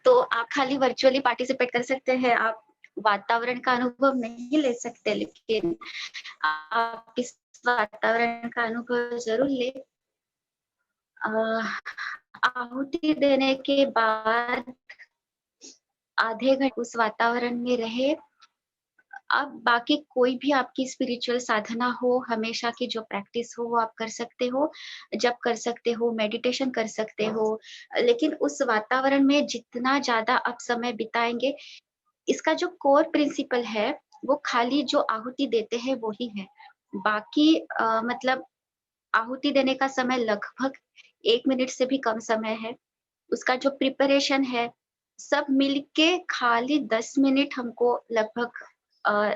तो आप खाली वर्चुअली पार्टिसिपेट कर सकते हैं, आप वातावरण का अनुभव नहीं ले सकते, लेकिन आप इस वातावरण का अनुभव जरूर ले। आहुति देने के बाद आधे घंटे उस वातावरण में रहे। अब बाकी कोई भी आपकी स्पिरिचुअल साधना हो, हमेशा की जो प्रैक्टिस हो, वो आप कर सकते हो, जप कर सकते हो, मेडिटेशन कर सकते हो, लेकिन उस वातावरण में जितना ज्यादा आप समय बिताएंगे, इसका जो कोर प्रिंसिपल है, वो खाली जो आहुति देते हैं वो ही है। बाकी मतलब आहुति देने का समय लगभग 1 मिनट से भी कम समय है। उसका जो प्रिपरेशन है, सब मिलके खाली 10 मिनट हमको लगभग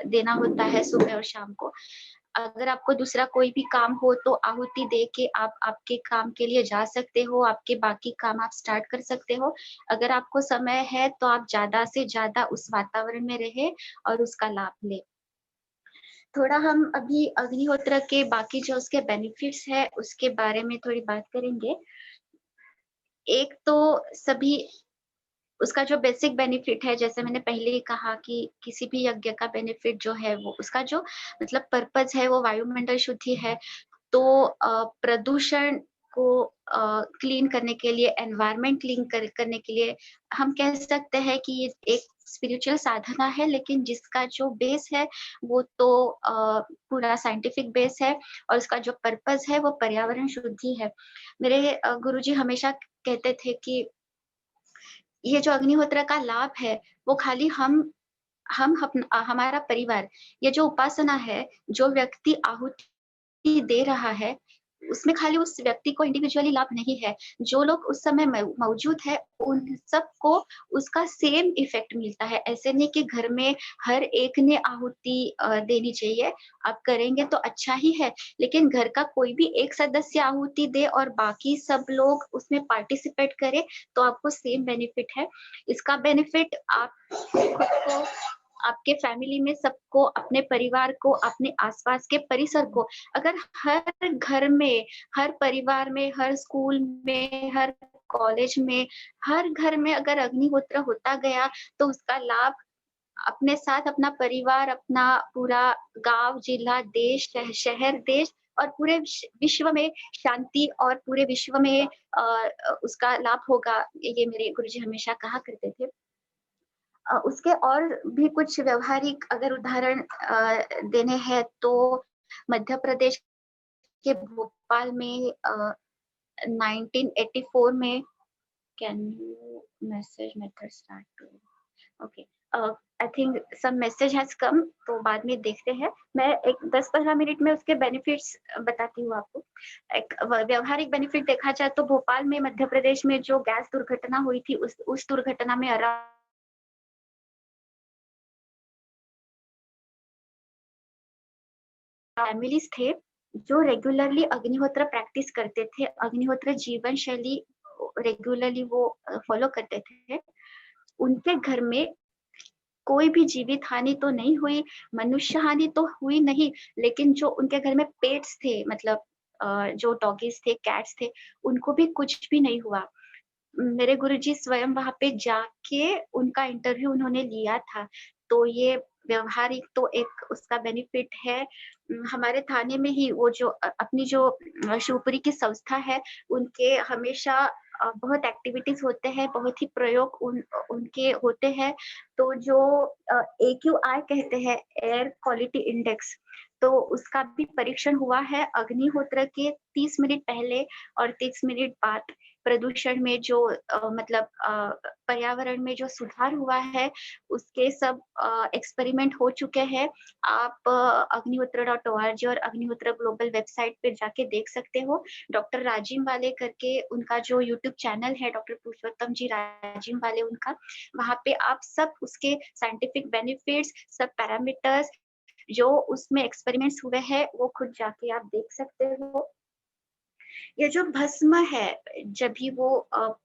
देना होता है सुबह और शाम को। अगर आपको दूसरा कोई भी काम हो तो आहुति दे के आप आपके काम के लिए जा सकते हो, आपके बाकी काम आप स्टार्ट कर सकते हो। अगर आपको समय है तो आप ज़्यादा से ज़्यादा उस वातावरण में रहें और उसका लाभ लें। थोड़ा हम अभी अग्निहोत्र के बाकी जो उसके बेनिफिट्स है, उसके बारे में थोड़ी बात करेंगे। एक तो सभी उसका जो बेसिक बेनिफिट है, जैसे मैंने पहले ही कहा कि किसी भी यज्ञ का बेनिफिट जो है वो उसका जो मतलब पर्पज़ है वो वायुमंडल शुद्धि है। तो प्रदूषण को क्लीन करने के लिए, एनवायरनमेंट क्लीन करने के लिए हम कह सकते हैं कि ये एक स्पिरिचुअल साधना है, लेकिन जिसका जो बेस है वो तो पूरा साइंटिफिक बेस है और उसका जो पर्पज़ है वो पर्यावरण शुद्धि है। मेरे गुरुजी हमेशा कहते थे कि ये जो अग्निहोत्र का लाभ है, वो खाली हमारा परिवार, ये जो उपासना है, जो व्यक्ति आहुति दे रहा है, उसमें खाली उस व्यक्ति को इंडिविजुअली लाभ नहीं है। जो लोग उस समय मौजूद है, उन सबको उसका सेम इफ़ेक्ट मिलता है। ऐसे नहीं कि घर में हर एक ने आहुति देनी चाहिए। आप करेंगे तो अच्छा ही है, लेकिन घर का कोई भी एक सदस्य आहुति दे और बाकी सब लोग उसमें पार्टिसिपेट करें, तो आपको सेम बेनिफिट है। इसका बेनिफिट आप खुद को, आपके फैमिली में सबको, अपने परिवार को, अपने आस-पास के परिसर को, अगर हर घर में, हर परिवार में, हर स्कूल में, हर कॉलेज में, हर घर में अगर अग्निहोत्र होता गया, तो उसका लाभ अपने साथ अपना परिवार, अपना पूरा गाँव, जिला, देश, शहर, देश और पूरे विश्व में शांति और पूरे विश्व में उसका लाभ होगा। ये मेरे गुरुजी हमेशा कहा करते थे। उसके और भी कुछ व्यावहारिक अगर उदाहरण देने हैं तो मध्य प्रदेश के भोपाल में 1984 में can you message method start to okay I think some message has come, तो बाद में देखते हैं। मैं एक 10-15 मिनट में उसके बेनिफिट्स बताती हूँ आपको। एक व्यावहारिक बेनिफिट देखा जाए तो भोपाल में मध्य प्रदेश में जो गैस दुर्घटना हुई थी, उस दुर्घटना में फैमिलीज़ थे, जो रेगुलरली अग्निहोत्र प्रैक्टिस करते थे, अग्निहोत्र जीवन शैली रेगुलरली वो फॉलो करते थे। उनके घर में कोई भी जीवित हानि तो नहीं हुई, मनुष्य हानि तो हुई नहीं, लेकिन जो उनके घर में पेट्स थे, मतलब जो डॉगीज़ थे, कैट्स थे, उनको भी कुछ भी नहीं हुआ। मेरे गुरुजी स्वयं वहाँ पे जाके उनका इंटरव्यू उन्होंने लिया था। तो ये व्यावहारिक तो एक उसका बेनिफिट है। हमारे थाने में ही वो जो अपनी जो शिवपुरी की संस्था है, उनके हमेशा बहुत एक्टिविटीज़ होते हैं, बहुत ही प्रयोग उनके होते हैं। तो जो एक्यूआई कहते हैं, एयर क्वालिटी इंडेक्स, तो उसका भी परीक्षण हुआ है अग्निहोत्र के 30 मिनट पहले और 30 मिनट बाद। प्रदूषण में जो मतलब पर्यावरण में जो सुधार हुआ है, उसके सब एक्सपेरिमेंट हो चुके हैं। आप अग्निहोत्र.org और अग्निहोत्र ग्लोबल वेबसाइट पे जाके देख सकते हो। डॉक्टर राजिम वाले करके उनका जो यूट्यूब चैनल है, डॉक्टर पुरुषोत्तम जी राजिम वाले उनका, वहाँ पे आप सब उसके साइंटिफिक बेनिफिट्स, सब पैरामीटर्स जो उसमें एक्सपेरिमेंट्स हुए हैं, वो खुद जाके आप देख सकते हो। ये जो भस्म है, जब भी वो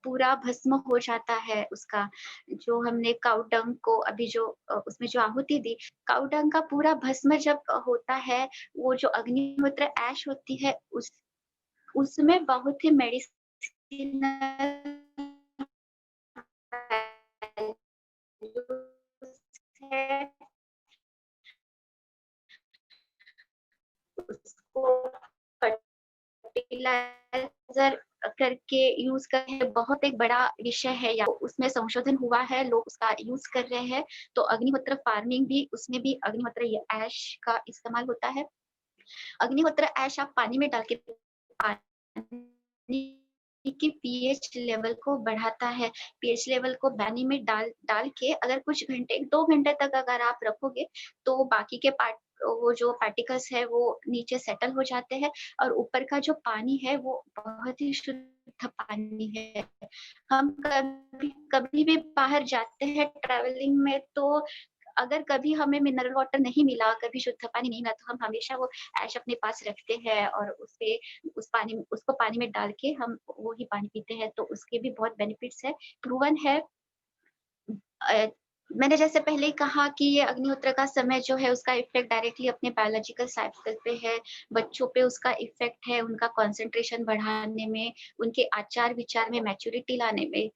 पूरा भस्म हो जाता है उसका, जो हमने काऊ डंग को अभी जो उसमें जो आहुति दी, काऊ डंग का पूरा भस्म जब होता है, वो जो अग्निहोत्र ऐश होती है, उसमें बहुत ही मेडिसिनल है, उसको फर्टिलाइज़र करके यूज़ कर रहे हैं, बहुत एक बड़ा विषय है, या उसमें संशोधन हुआ है, लोग उसका यूज़ कर रहे हैं। तो अग्निहोत्र फार्मिंग भी, उसमें भी अग्निहोत्र ये ऐश का इस्तेमाल होता है। अग्निहोत्र ऐश आप पानी में डाल के पानी की पीएच लेवल को बढ़ाता है। पीएच लेवल को पानी में डाल के अगर कुछ घंटे, 2 घंटे तक अगर आप रखोगे, तो बाकी के पार्ट वो जो पार्टिकल्स है वो नीचे सेटल हो जाते हैं और ऊपर का जो पानी है वो बहुत ही शुद्ध पानी है। हम कभी कभी भी बाहर जाते हैं ट्रैवलिंग में, तो अगर कभी हमें मिनरल वाटर नहीं मिला, कभी शुद्ध पानी नहीं मिला, तो हम हमेशा वो ऐश अपने पास रखते हैं और उसको पानी में डाल के हम वो ही पानी पीते हैं, तो उसके भी बहुत बेनिफिट्स है। प्रूवन है। अ, मैंने जैसे पहले ही कहा कि ये अग्निहोत्र का समय जो है उसका इफ़ेक्ट डायरेक्टली अपने बायोलॉजिकल साइकिल पे है, बच्चों पे उसका इफ़ेक्ट है, उनका कंसंट्रेशन बढ़ाने में, उनके आचार-विचार में मैच्योरिटी लाने में।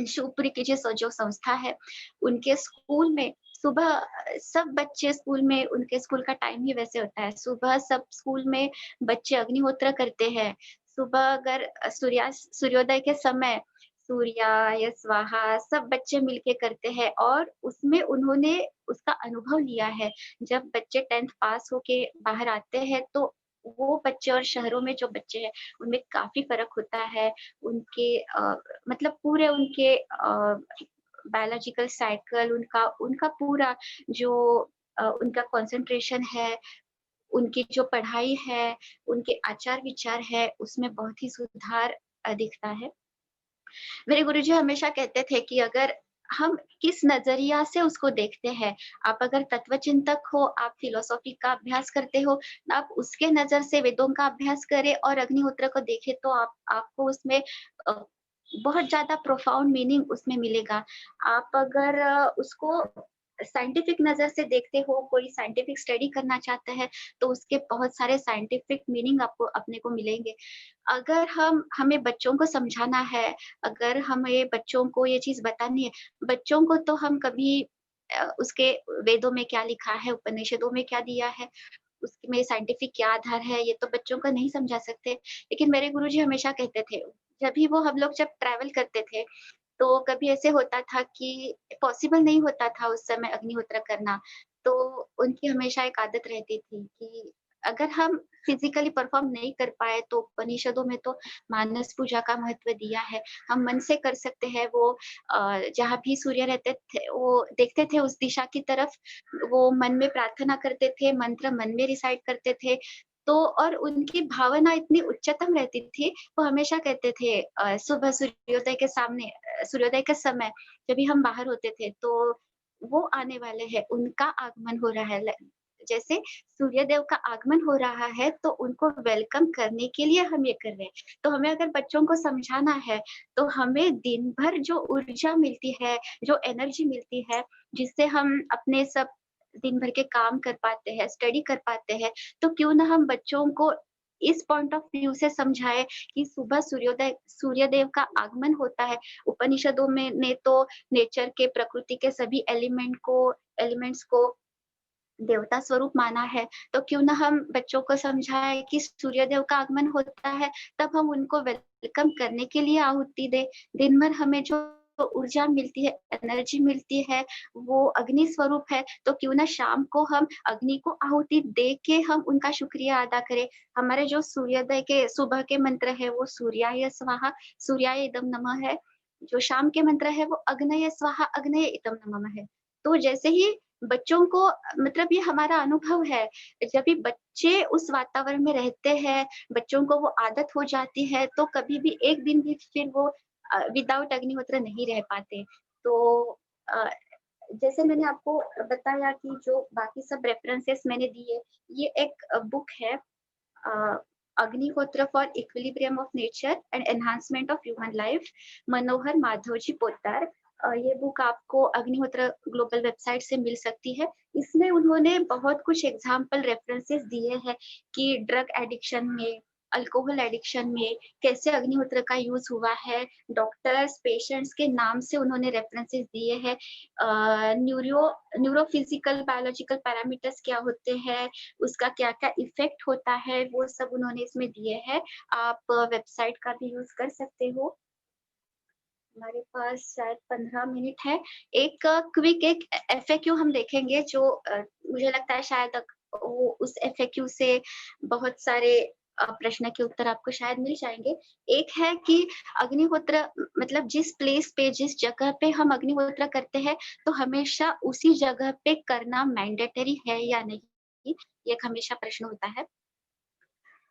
शिवपुरी की जो संस्था है, उनके स्कूल में सुबह सब बच्चे स्कूल में, उनके स्कूल का टाइम ही वैसे होता है, सुबह सब स्कूल में बच्चे अग्निहोत्र करते हैं। सुबह अगर सूर्योदय के समय सूर्याय स्वाहा सब बच्चे मिलके करते हैं और उसमें उन्होंने उसका अनुभव लिया है। जब बच्चे 10th पास होके बाहर आते हैं, तो वो बच्चे और शहरों में जो बच्चे हैं, उनमें काफ़ी फ़र्क होता है। उनके मतलब पूरे उनके बायोलॉजिकल साइकिल, उनका उनका पूरा जो उनका कंसंट्रेशन है, उनकी जो पढ़ाई है, उनके आचार-विचार है, उसमें बहुत ही सुधार दिखता है। मेरे गुरुजी हमेशा कहते थे कि अगर हम किस नज़रिया से उसको देखते हैं, आप अगर तत्वचिंतक हो, आप फिलॉसफी का अभ्यास करते हो, आप उसके नज़र से वेदों का अभ्यास करें और अग्निहोत्र को देखें, तो आपको उसमें बहुत ज़्यादा प्रोफाउंड मीनिंग उसमें मिलेगा। आप अगर उसको साइंटिफिक नज़र से देखते हो, कोई साइंटिफिक स्टडी करना चाहता है, तो उसके बहुत सारे साइंटिफिक मीनिंग आपको अपने को मिलेंगे। अगर हमें बच्चों को समझाना है, अगर हमें बच्चों को ये चीज़ बतानी है, बच्चों को तो हम कभी उसके वेदों में क्या लिखा है, उपनिषदों में क्या दिया है, उसमें साइंटिफिक क्या आधार है, ये तो बच्चों को नहीं समझा सकते। लेकिन मेरे गुरुजी हमेशा कहते थे, जब भी वो हम लोग जब ट्रैवल करते थे, तो कभी ऐसे होता था कि पॉसिबल नहीं होता था उस समय अग्निहोत्र करना, तो उनकी हमेशा एक आदत रहती थी कि अगर हम फिज़िकली परफ़ॉर्म नहीं कर पाए, तो उपनिषदों में तो मानस पूजा का महत्व दिया है। हम मन से कर सकते हैं, वो जहाँ भी सूर्य रहते थे, वो देखते थे उस दिशा की तरफ, वो मन में प्रार्थना करते थे, मंत्र मन में रिसाइट करते थे, तो और उनकी भावना इतनी उच्चतम रहती थी, वो हमेशा कहते थे सुबह सूर्योदय के समय जब भी हम बाहर होते थे, तो वो आने वाले हैं, उनका आगमन हो रहा है। जैसे सूर्यदेव का आगमन हो रहा है, तो उनको वेलकम करने के लिए हम ये कर रहे हैं। तो हमें अगर बच्चों को समझाना है, तो हमें दिन भर जो ऊर्जा मिलती है, जो एनर्जी मिलती है, जिससे हम अपने सब दिन भर के काम कर पाते हैं, स्टडी कर पाते हैं, तो क्यों ना हम बच्चों को इस पॉइंट ऑफ व्यू से समझाएँ कि सुबह सूर्यदेव का आगमन होता है। उपनिषदों में ने तो नेचर के, प्रकृति के सभी एलिमेंट्स को देवता स्वरूप माना है, तो क्यों ना हम बच्चों को समझाएँ कि सूर्यदेव का आगमन होता है, तब हम उनको वेलकम करने के लिए आहुति दें। दिन भर हमें जो ऊर्जा मिलती है, एनर्जी मिलती है, वो अग्नि स्वरूप है, तो क्यों ना शाम को हम अग्नि को आहुति दे के हम उनका शुक्रिया अदा करें। हमारे जो सूर्योदय के सुबह के मंत्र है, वो सूर्याय स्वाहा, सूर्याय इदं नमः है। जो शाम के मंत्र है, वो अग्नये स्वाहा, अग्नये इदं नमः है। तो जैसे ही बच्चों को मतलब ये हमारा अनुभव है, जब भी बच्चे उस वातावरण में रहते हैं, बच्चों को वो आदत हो जाती है, तो कभी भी एक दिन भी फिर वो विदाउट अग्निहोत्र नहीं रह पाते। तो अ, जैसे मैंने आपको बताया कि जो बाकी सब रेफरेंसेस मैंने दिए, ये एक बुक है Agnihotra for equilibrium of nature and enhancement of human life, Manohar Madhavji Poddar. ये बुक आपको अग्निहोत्र ग्लोबल वेबसाइट से मिल सकती है। इसमें उन्होंने बहुत कुछ एग्जाम्पल रेफरेंसेस दिए हैं कि ड्रग एडिक्शन में, अल्कोहल एडिक्शन में कैसे अग्निहोत्र का यूज हुआ है। डॉक्टर्स, पेशेंट्स के नाम से उन्होंने रेफरेंसेस दिए हैं। न्यूरोफिजिकल, बायोलॉजिकल पैरामीटर्स क्या होते हैं, उसका क्या-क्या इफ़ेक्ट होता है, वो सब उन्होंने इसमें दिए हैं। आप वेबसाइट का भी यूज़ कर सकते हो। हमारे पास शायद 15 मिनट है। एक एफएक्यू हम देखेंगे जो मुझे लगता है शायद वो उस एफएक्यू से बहुत सारे प्रश्न के उत्तर आपको शायद मिल जाएंगे। एक है कि अग्निहोत्र मतलब जिस प्लेस पे, जिस जगह पे हम अग्निहोत्र करते हैं, तो हमेशा उसी जगह पे करना मैंडेटरी है या नहीं, ये एक हमेशा प्रश्न होता है।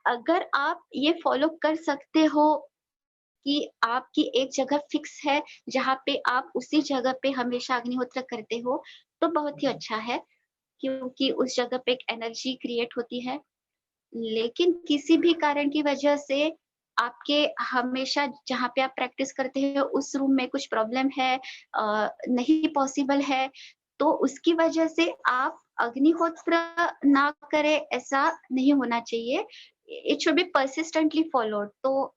अगर आप ये फॉलो कर सकते हो कि आपकी एक जगह फिक्स है जहाँ पे आप उसी जगह पे हमेशा अग्निहोत्र करते हो, तो बहुत ही अच्छा है, क्योंकि उस जगह पे एक एनर्जी क्रिएट होती है। लेकिन किसी भी कारण की वजह से आपके हमेशा जहाँ पे आप प्रैक्टिस करते हो उस रूम में कुछ प्रॉब्लम है, नहीं पॉसिबल है, तो उसकी वजह से आप अग्निहोत्र ना करें, ऐसा नहीं होना चाहिए। It should B persistently followed, तो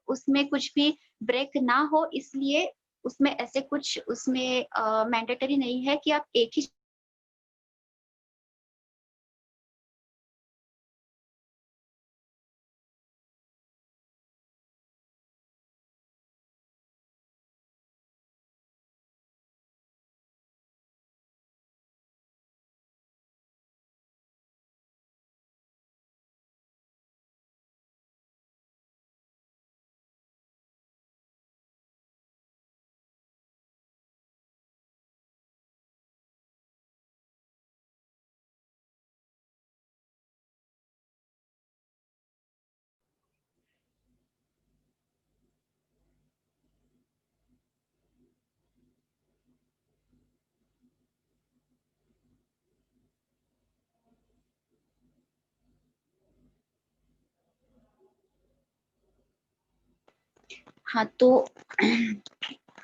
उसमें कुछ भी ब्रेक ना हो, इसलिए उसमें ऐसे कुछ उसमें मैंडेटरी नहीं है कि आप एक ही। हाँ, तो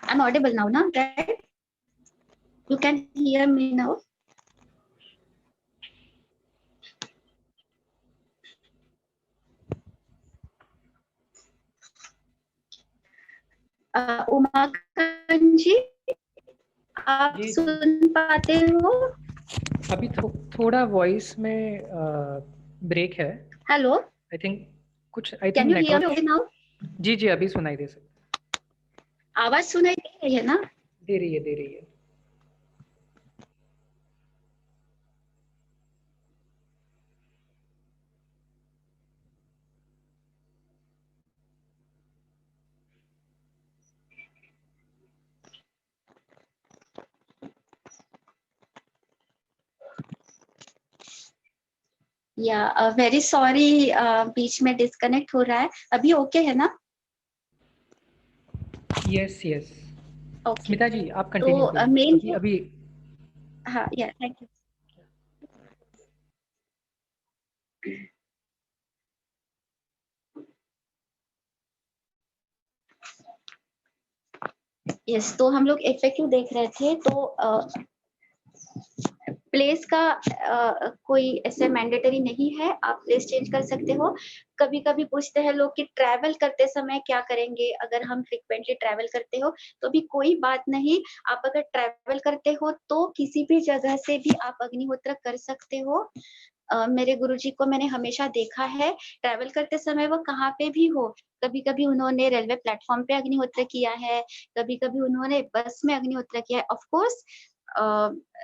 I'm audible now, ना? Right? You can hear me now? Umakant जी, आप जी सुन पाते हो? अभी थोड़ा वॉइस में ब्रेक है। हेलो, आई थिंक कुछ I can think you here network. Me now? जी जी अभी सुनाई दे सकता। आवाज सुनाई दे रही है ना? दे रही है दे रही है। या वेरी सॉरी, बीच में डिस्कनेक्ट हो रहा है। अभी ओके है ना? Yes yes. ओके, स्मिता जी आप तो कंटिन्यू कीजिए मेन अभी अभी। हाँ, या थैंक यू। यस, तो हम लोग एफएक्यू देख रहे थे, तो प्लेस का कोई ऐसे मैंडेटरी नहीं है, आप प्लेस चेंज कर सकते हो। कभी कभी पूछते हैं लोग कि ट्रैवल करते समय क्या करेंगे, अगर हम फ्रिक्वेंटली ट्रैवल करते हो तो भी कोई बात नहीं। आप अगर ट्रैवल करते हो तो किसी भी जगह से भी आप अग्निहोत्र कर सकते हो। मेरे गुरुजी को मैंने हमेशा देखा है, ट्रैवल करते समय वो कहाँ पे भी हो, कभी कभी उन्होंने रेलवे प्लेटफॉर्म पे अग्निहोत्र किया है, कभी कभी उन्होंने बस में अग्निहोत्र किया है। ऑफ कोर्स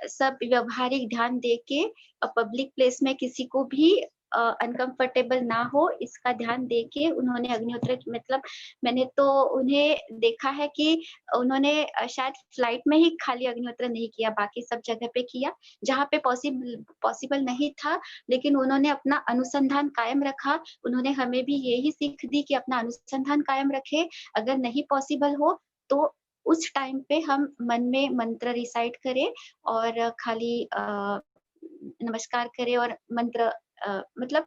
सब व्यवहारिक ध्यान दे के पब्लिक प्लेस में किसी को भी अनकंफर्टेबल ना हो, इसका ध्यान दे के उन्होंने अग्निहोत्र मतलब मैंने तो उन्हें देखा है कि उन्होंने शायद फ्लाइट में ही खाली अग्निहोत्र नहीं किया, बाकी सब जगह पे किया जहाँ पे पॉसिबल नहीं था, लेकिन उन्होंने अपना अनुसंधान कायम रखा। उन्होंने हमें भी यही सीख दी कि अपना अनुसंधान कायम रखे, अगर नहीं पॉसिबल हो तो उस टाइम पे हम मन में मंत्र रिसाइट करें और खाली नमस्कार करें और मंत्र मतलब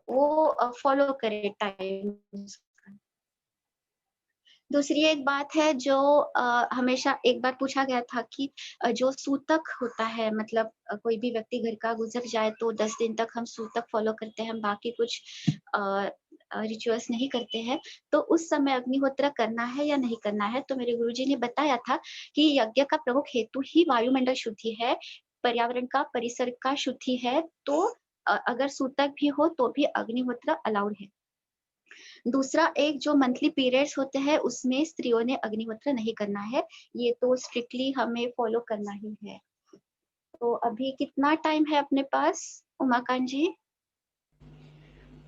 वो फॉलो करें टाइम। दूसरी एक बात है जो हमेशा एक बार पूछा गया था कि जो सूतक होता है, मतलब कोई भी व्यक्ति घर का गुजर जाए तो 10 दिन तक हम सूतक फॉलो करते हैं, हम बाकी कुछ रिचुअल्स नहीं करते हैं, तो उस समय अग्निहोत्र करना है या नहीं करना है? तो मेरे गुरुजी ने बताया था कि यज्ञ का प्रमुख हेतु ही वायुमंडल शुद्धि है, पर्यावरण का, परिसर का शुद्धि है, तो अगर सूतक भी हो तो भी अग्निहोत्र अलाउड है। दूसरा, एक जो मंथली पीरियड्स होते हैं उसमें स्त्रियों ने अग्निहोत्र नहीं करना है, ये तो स्ट्रिक्टली हमें फॉलो करना ही है। तो अभी कितना टाइम है अपने पास, उमाकांत जी?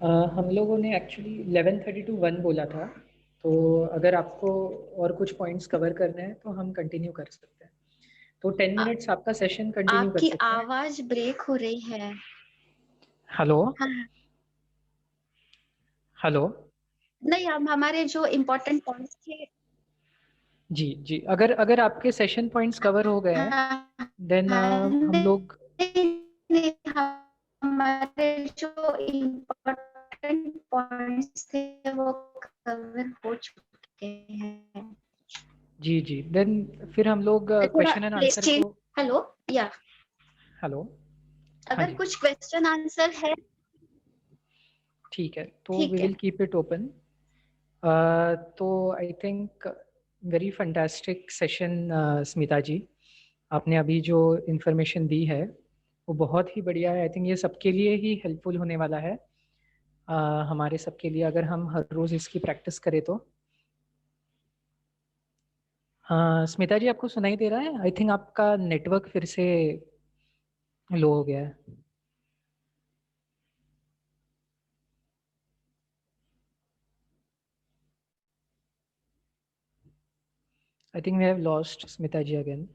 हम लोगों ने एक्चुअली 11:30 to 1 बोला था, तो अगर आपको और कुछ पॉइंट्स कवर करने हैं तो हम कंटिन्यू कर सकते हैं। तो 10 मिनट्स आपका सेशन कंटिन्यू कर आपकी सकते हैं। आवाज ब्रेक हो रही है। हेलो हाँ, हेलो। नहीं, हम हमारे जो इम्पोर्टेंट पॉइंट्स थे। जी जी, अगर अगर आपके सेशन पॉइंट्स कवर हो गए हैं हाँ, देन हाँ, हम लोग नहीं, हमारे जो इम्पोर्टेंट पॉइंट्स थे वो कवर हो चुके हैं। जी जी, देन फिर हम लोग थोड़ा question and place answer change. को। हेलो, या हेलो। हाँ अगर जी, कुछ क्वेश्चन आंसर है। ठीक है, तो वी ठीक है। Will keep it open. तो I think very fantastic session Smita ji, आपने अभी जो इन्फॉर्मेशन दी है वो बहुत ही बढ़िया है। आई थिंक ये सबके लिए ही हेल्पफुल होने वाला है, हमारे सबके लिए, अगर हम हर रोज़ इसकी प्रैक्टिस करें तो। हाँ स्मिता जी, आपको सुनाई दे रहा है? आई थिंक आपका नेटवर्क फिर से लो हो गया है। I think we have lost Smita ji again.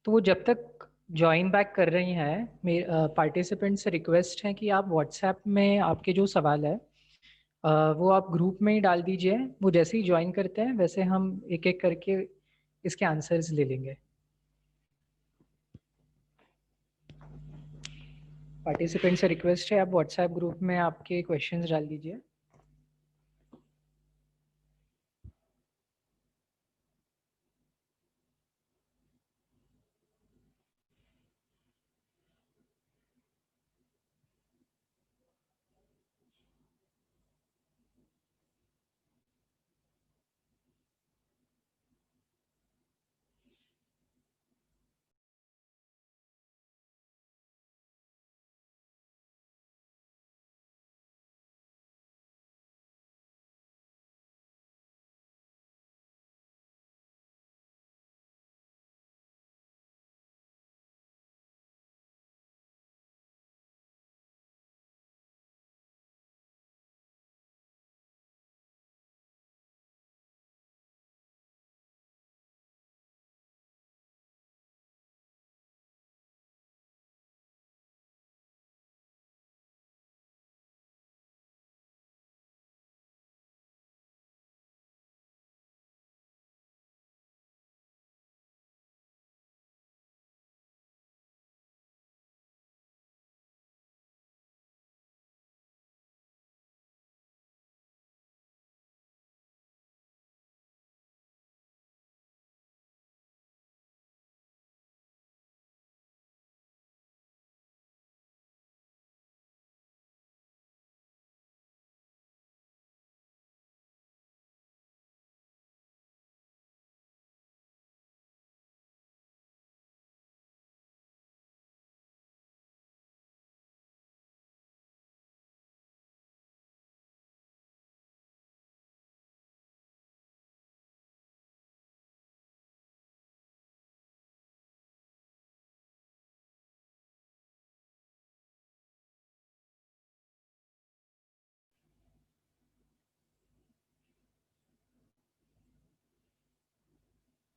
तो वो जब तक ज्वाइन बैक कर रही हैं, मेरे पार्टिसिपेंट से रिक्वेस्ट है कि आप व्हाट्सएप में आपके जो सवाल है वो आप ग्रुप में ही डाल दीजिए। वो जैसे ही ज्वाइन करते हैं वैसे हम एक एक करके इसके आंसर्स ले लेंगे। पार्टिसिपेंट से रिक्वेस्ट है, आप व्हाट्सएप ग्रुप में आपके क्वेश्चंस डाल दीजिए।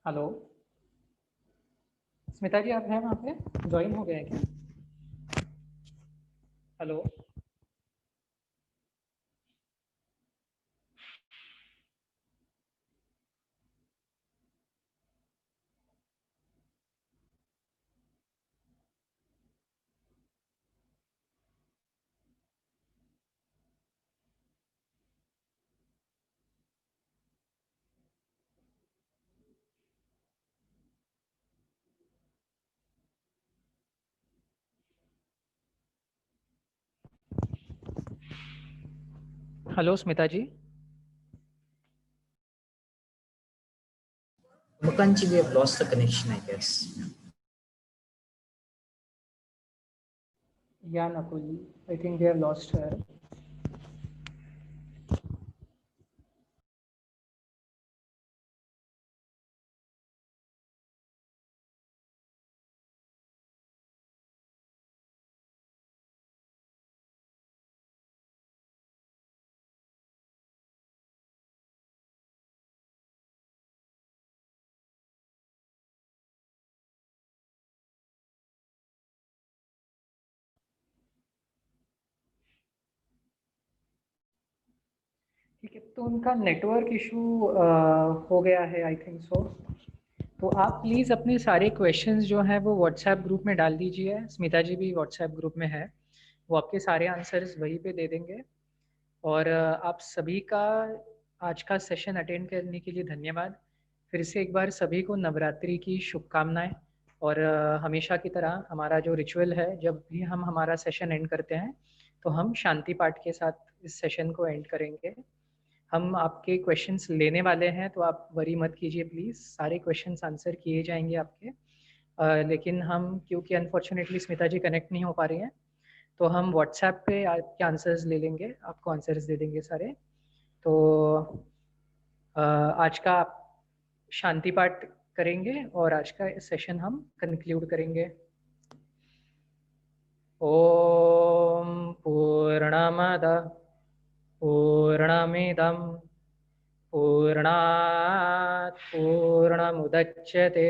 हेलो स्मिता जी, आप हैं वहाँ पे? ज्वाइन हो गए हैं क्या? Hello. Hello Smita ji. Mukanji, we have lost the connection, I guess. या Nakul, I think we have lost her. ठीक है, तो उनका नेटवर्क इशू हो गया है, आई थिंक सो। तो आप प्लीज़ अपने सारे क्वेश्चंस जो हैं वो व्हाट्सएप ग्रुप में डाल दीजिए। स्मिता जी भी व्हाट्सएप ग्रुप में है, वो आपके सारे आंसर्स वहीं पे दे देंगे। और आप सभी का आज का सेशन अटेंड करने के लिए धन्यवाद। फिर से एक बार सभी को नवरात्रि की शुभकामनाएं। और हमेशा की तरह हमारा जो रिचुअल है, जब भी हम हमारा सेशन एंड करते हैं तो हम शांति पाठ के साथ इस सेशन को एंड करेंगे। हम आपके क्वेश्चंस लेने वाले हैं, तो आप वरी मत कीजिए प्लीज़, सारे क्वेश्चंस आंसर किए जाएंगे आपके। लेकिन हम क्योंकि अनफॉर्चुनेटली स्मिता जी कनेक्ट नहीं हो पा रही हैं, तो हम व्हाट्सएप पे आपके आंसर्स ले लेंगे, आपको आंसर्स दे देंगे सारे। तो आज का आप शांति पाठ करेंगे और आज का सेशन हम कंक्लूड करेंगे। ओम पूर्णमद पूर्णमिदं पूर्णात् पूर्णमुदच्यते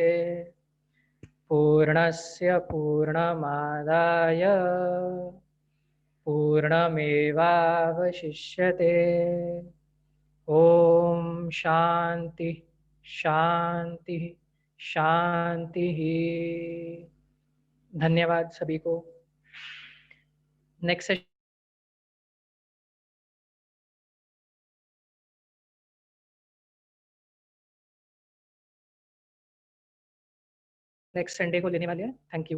पूर्णस्य पूर्णमादाय पूर्णमेवावशिष्यते। ओम शांति शांति शांति। धन्यवाद सभी को। नेक्स्ट नेक्स्ट संडे को लेने वाले हैं। Thank you.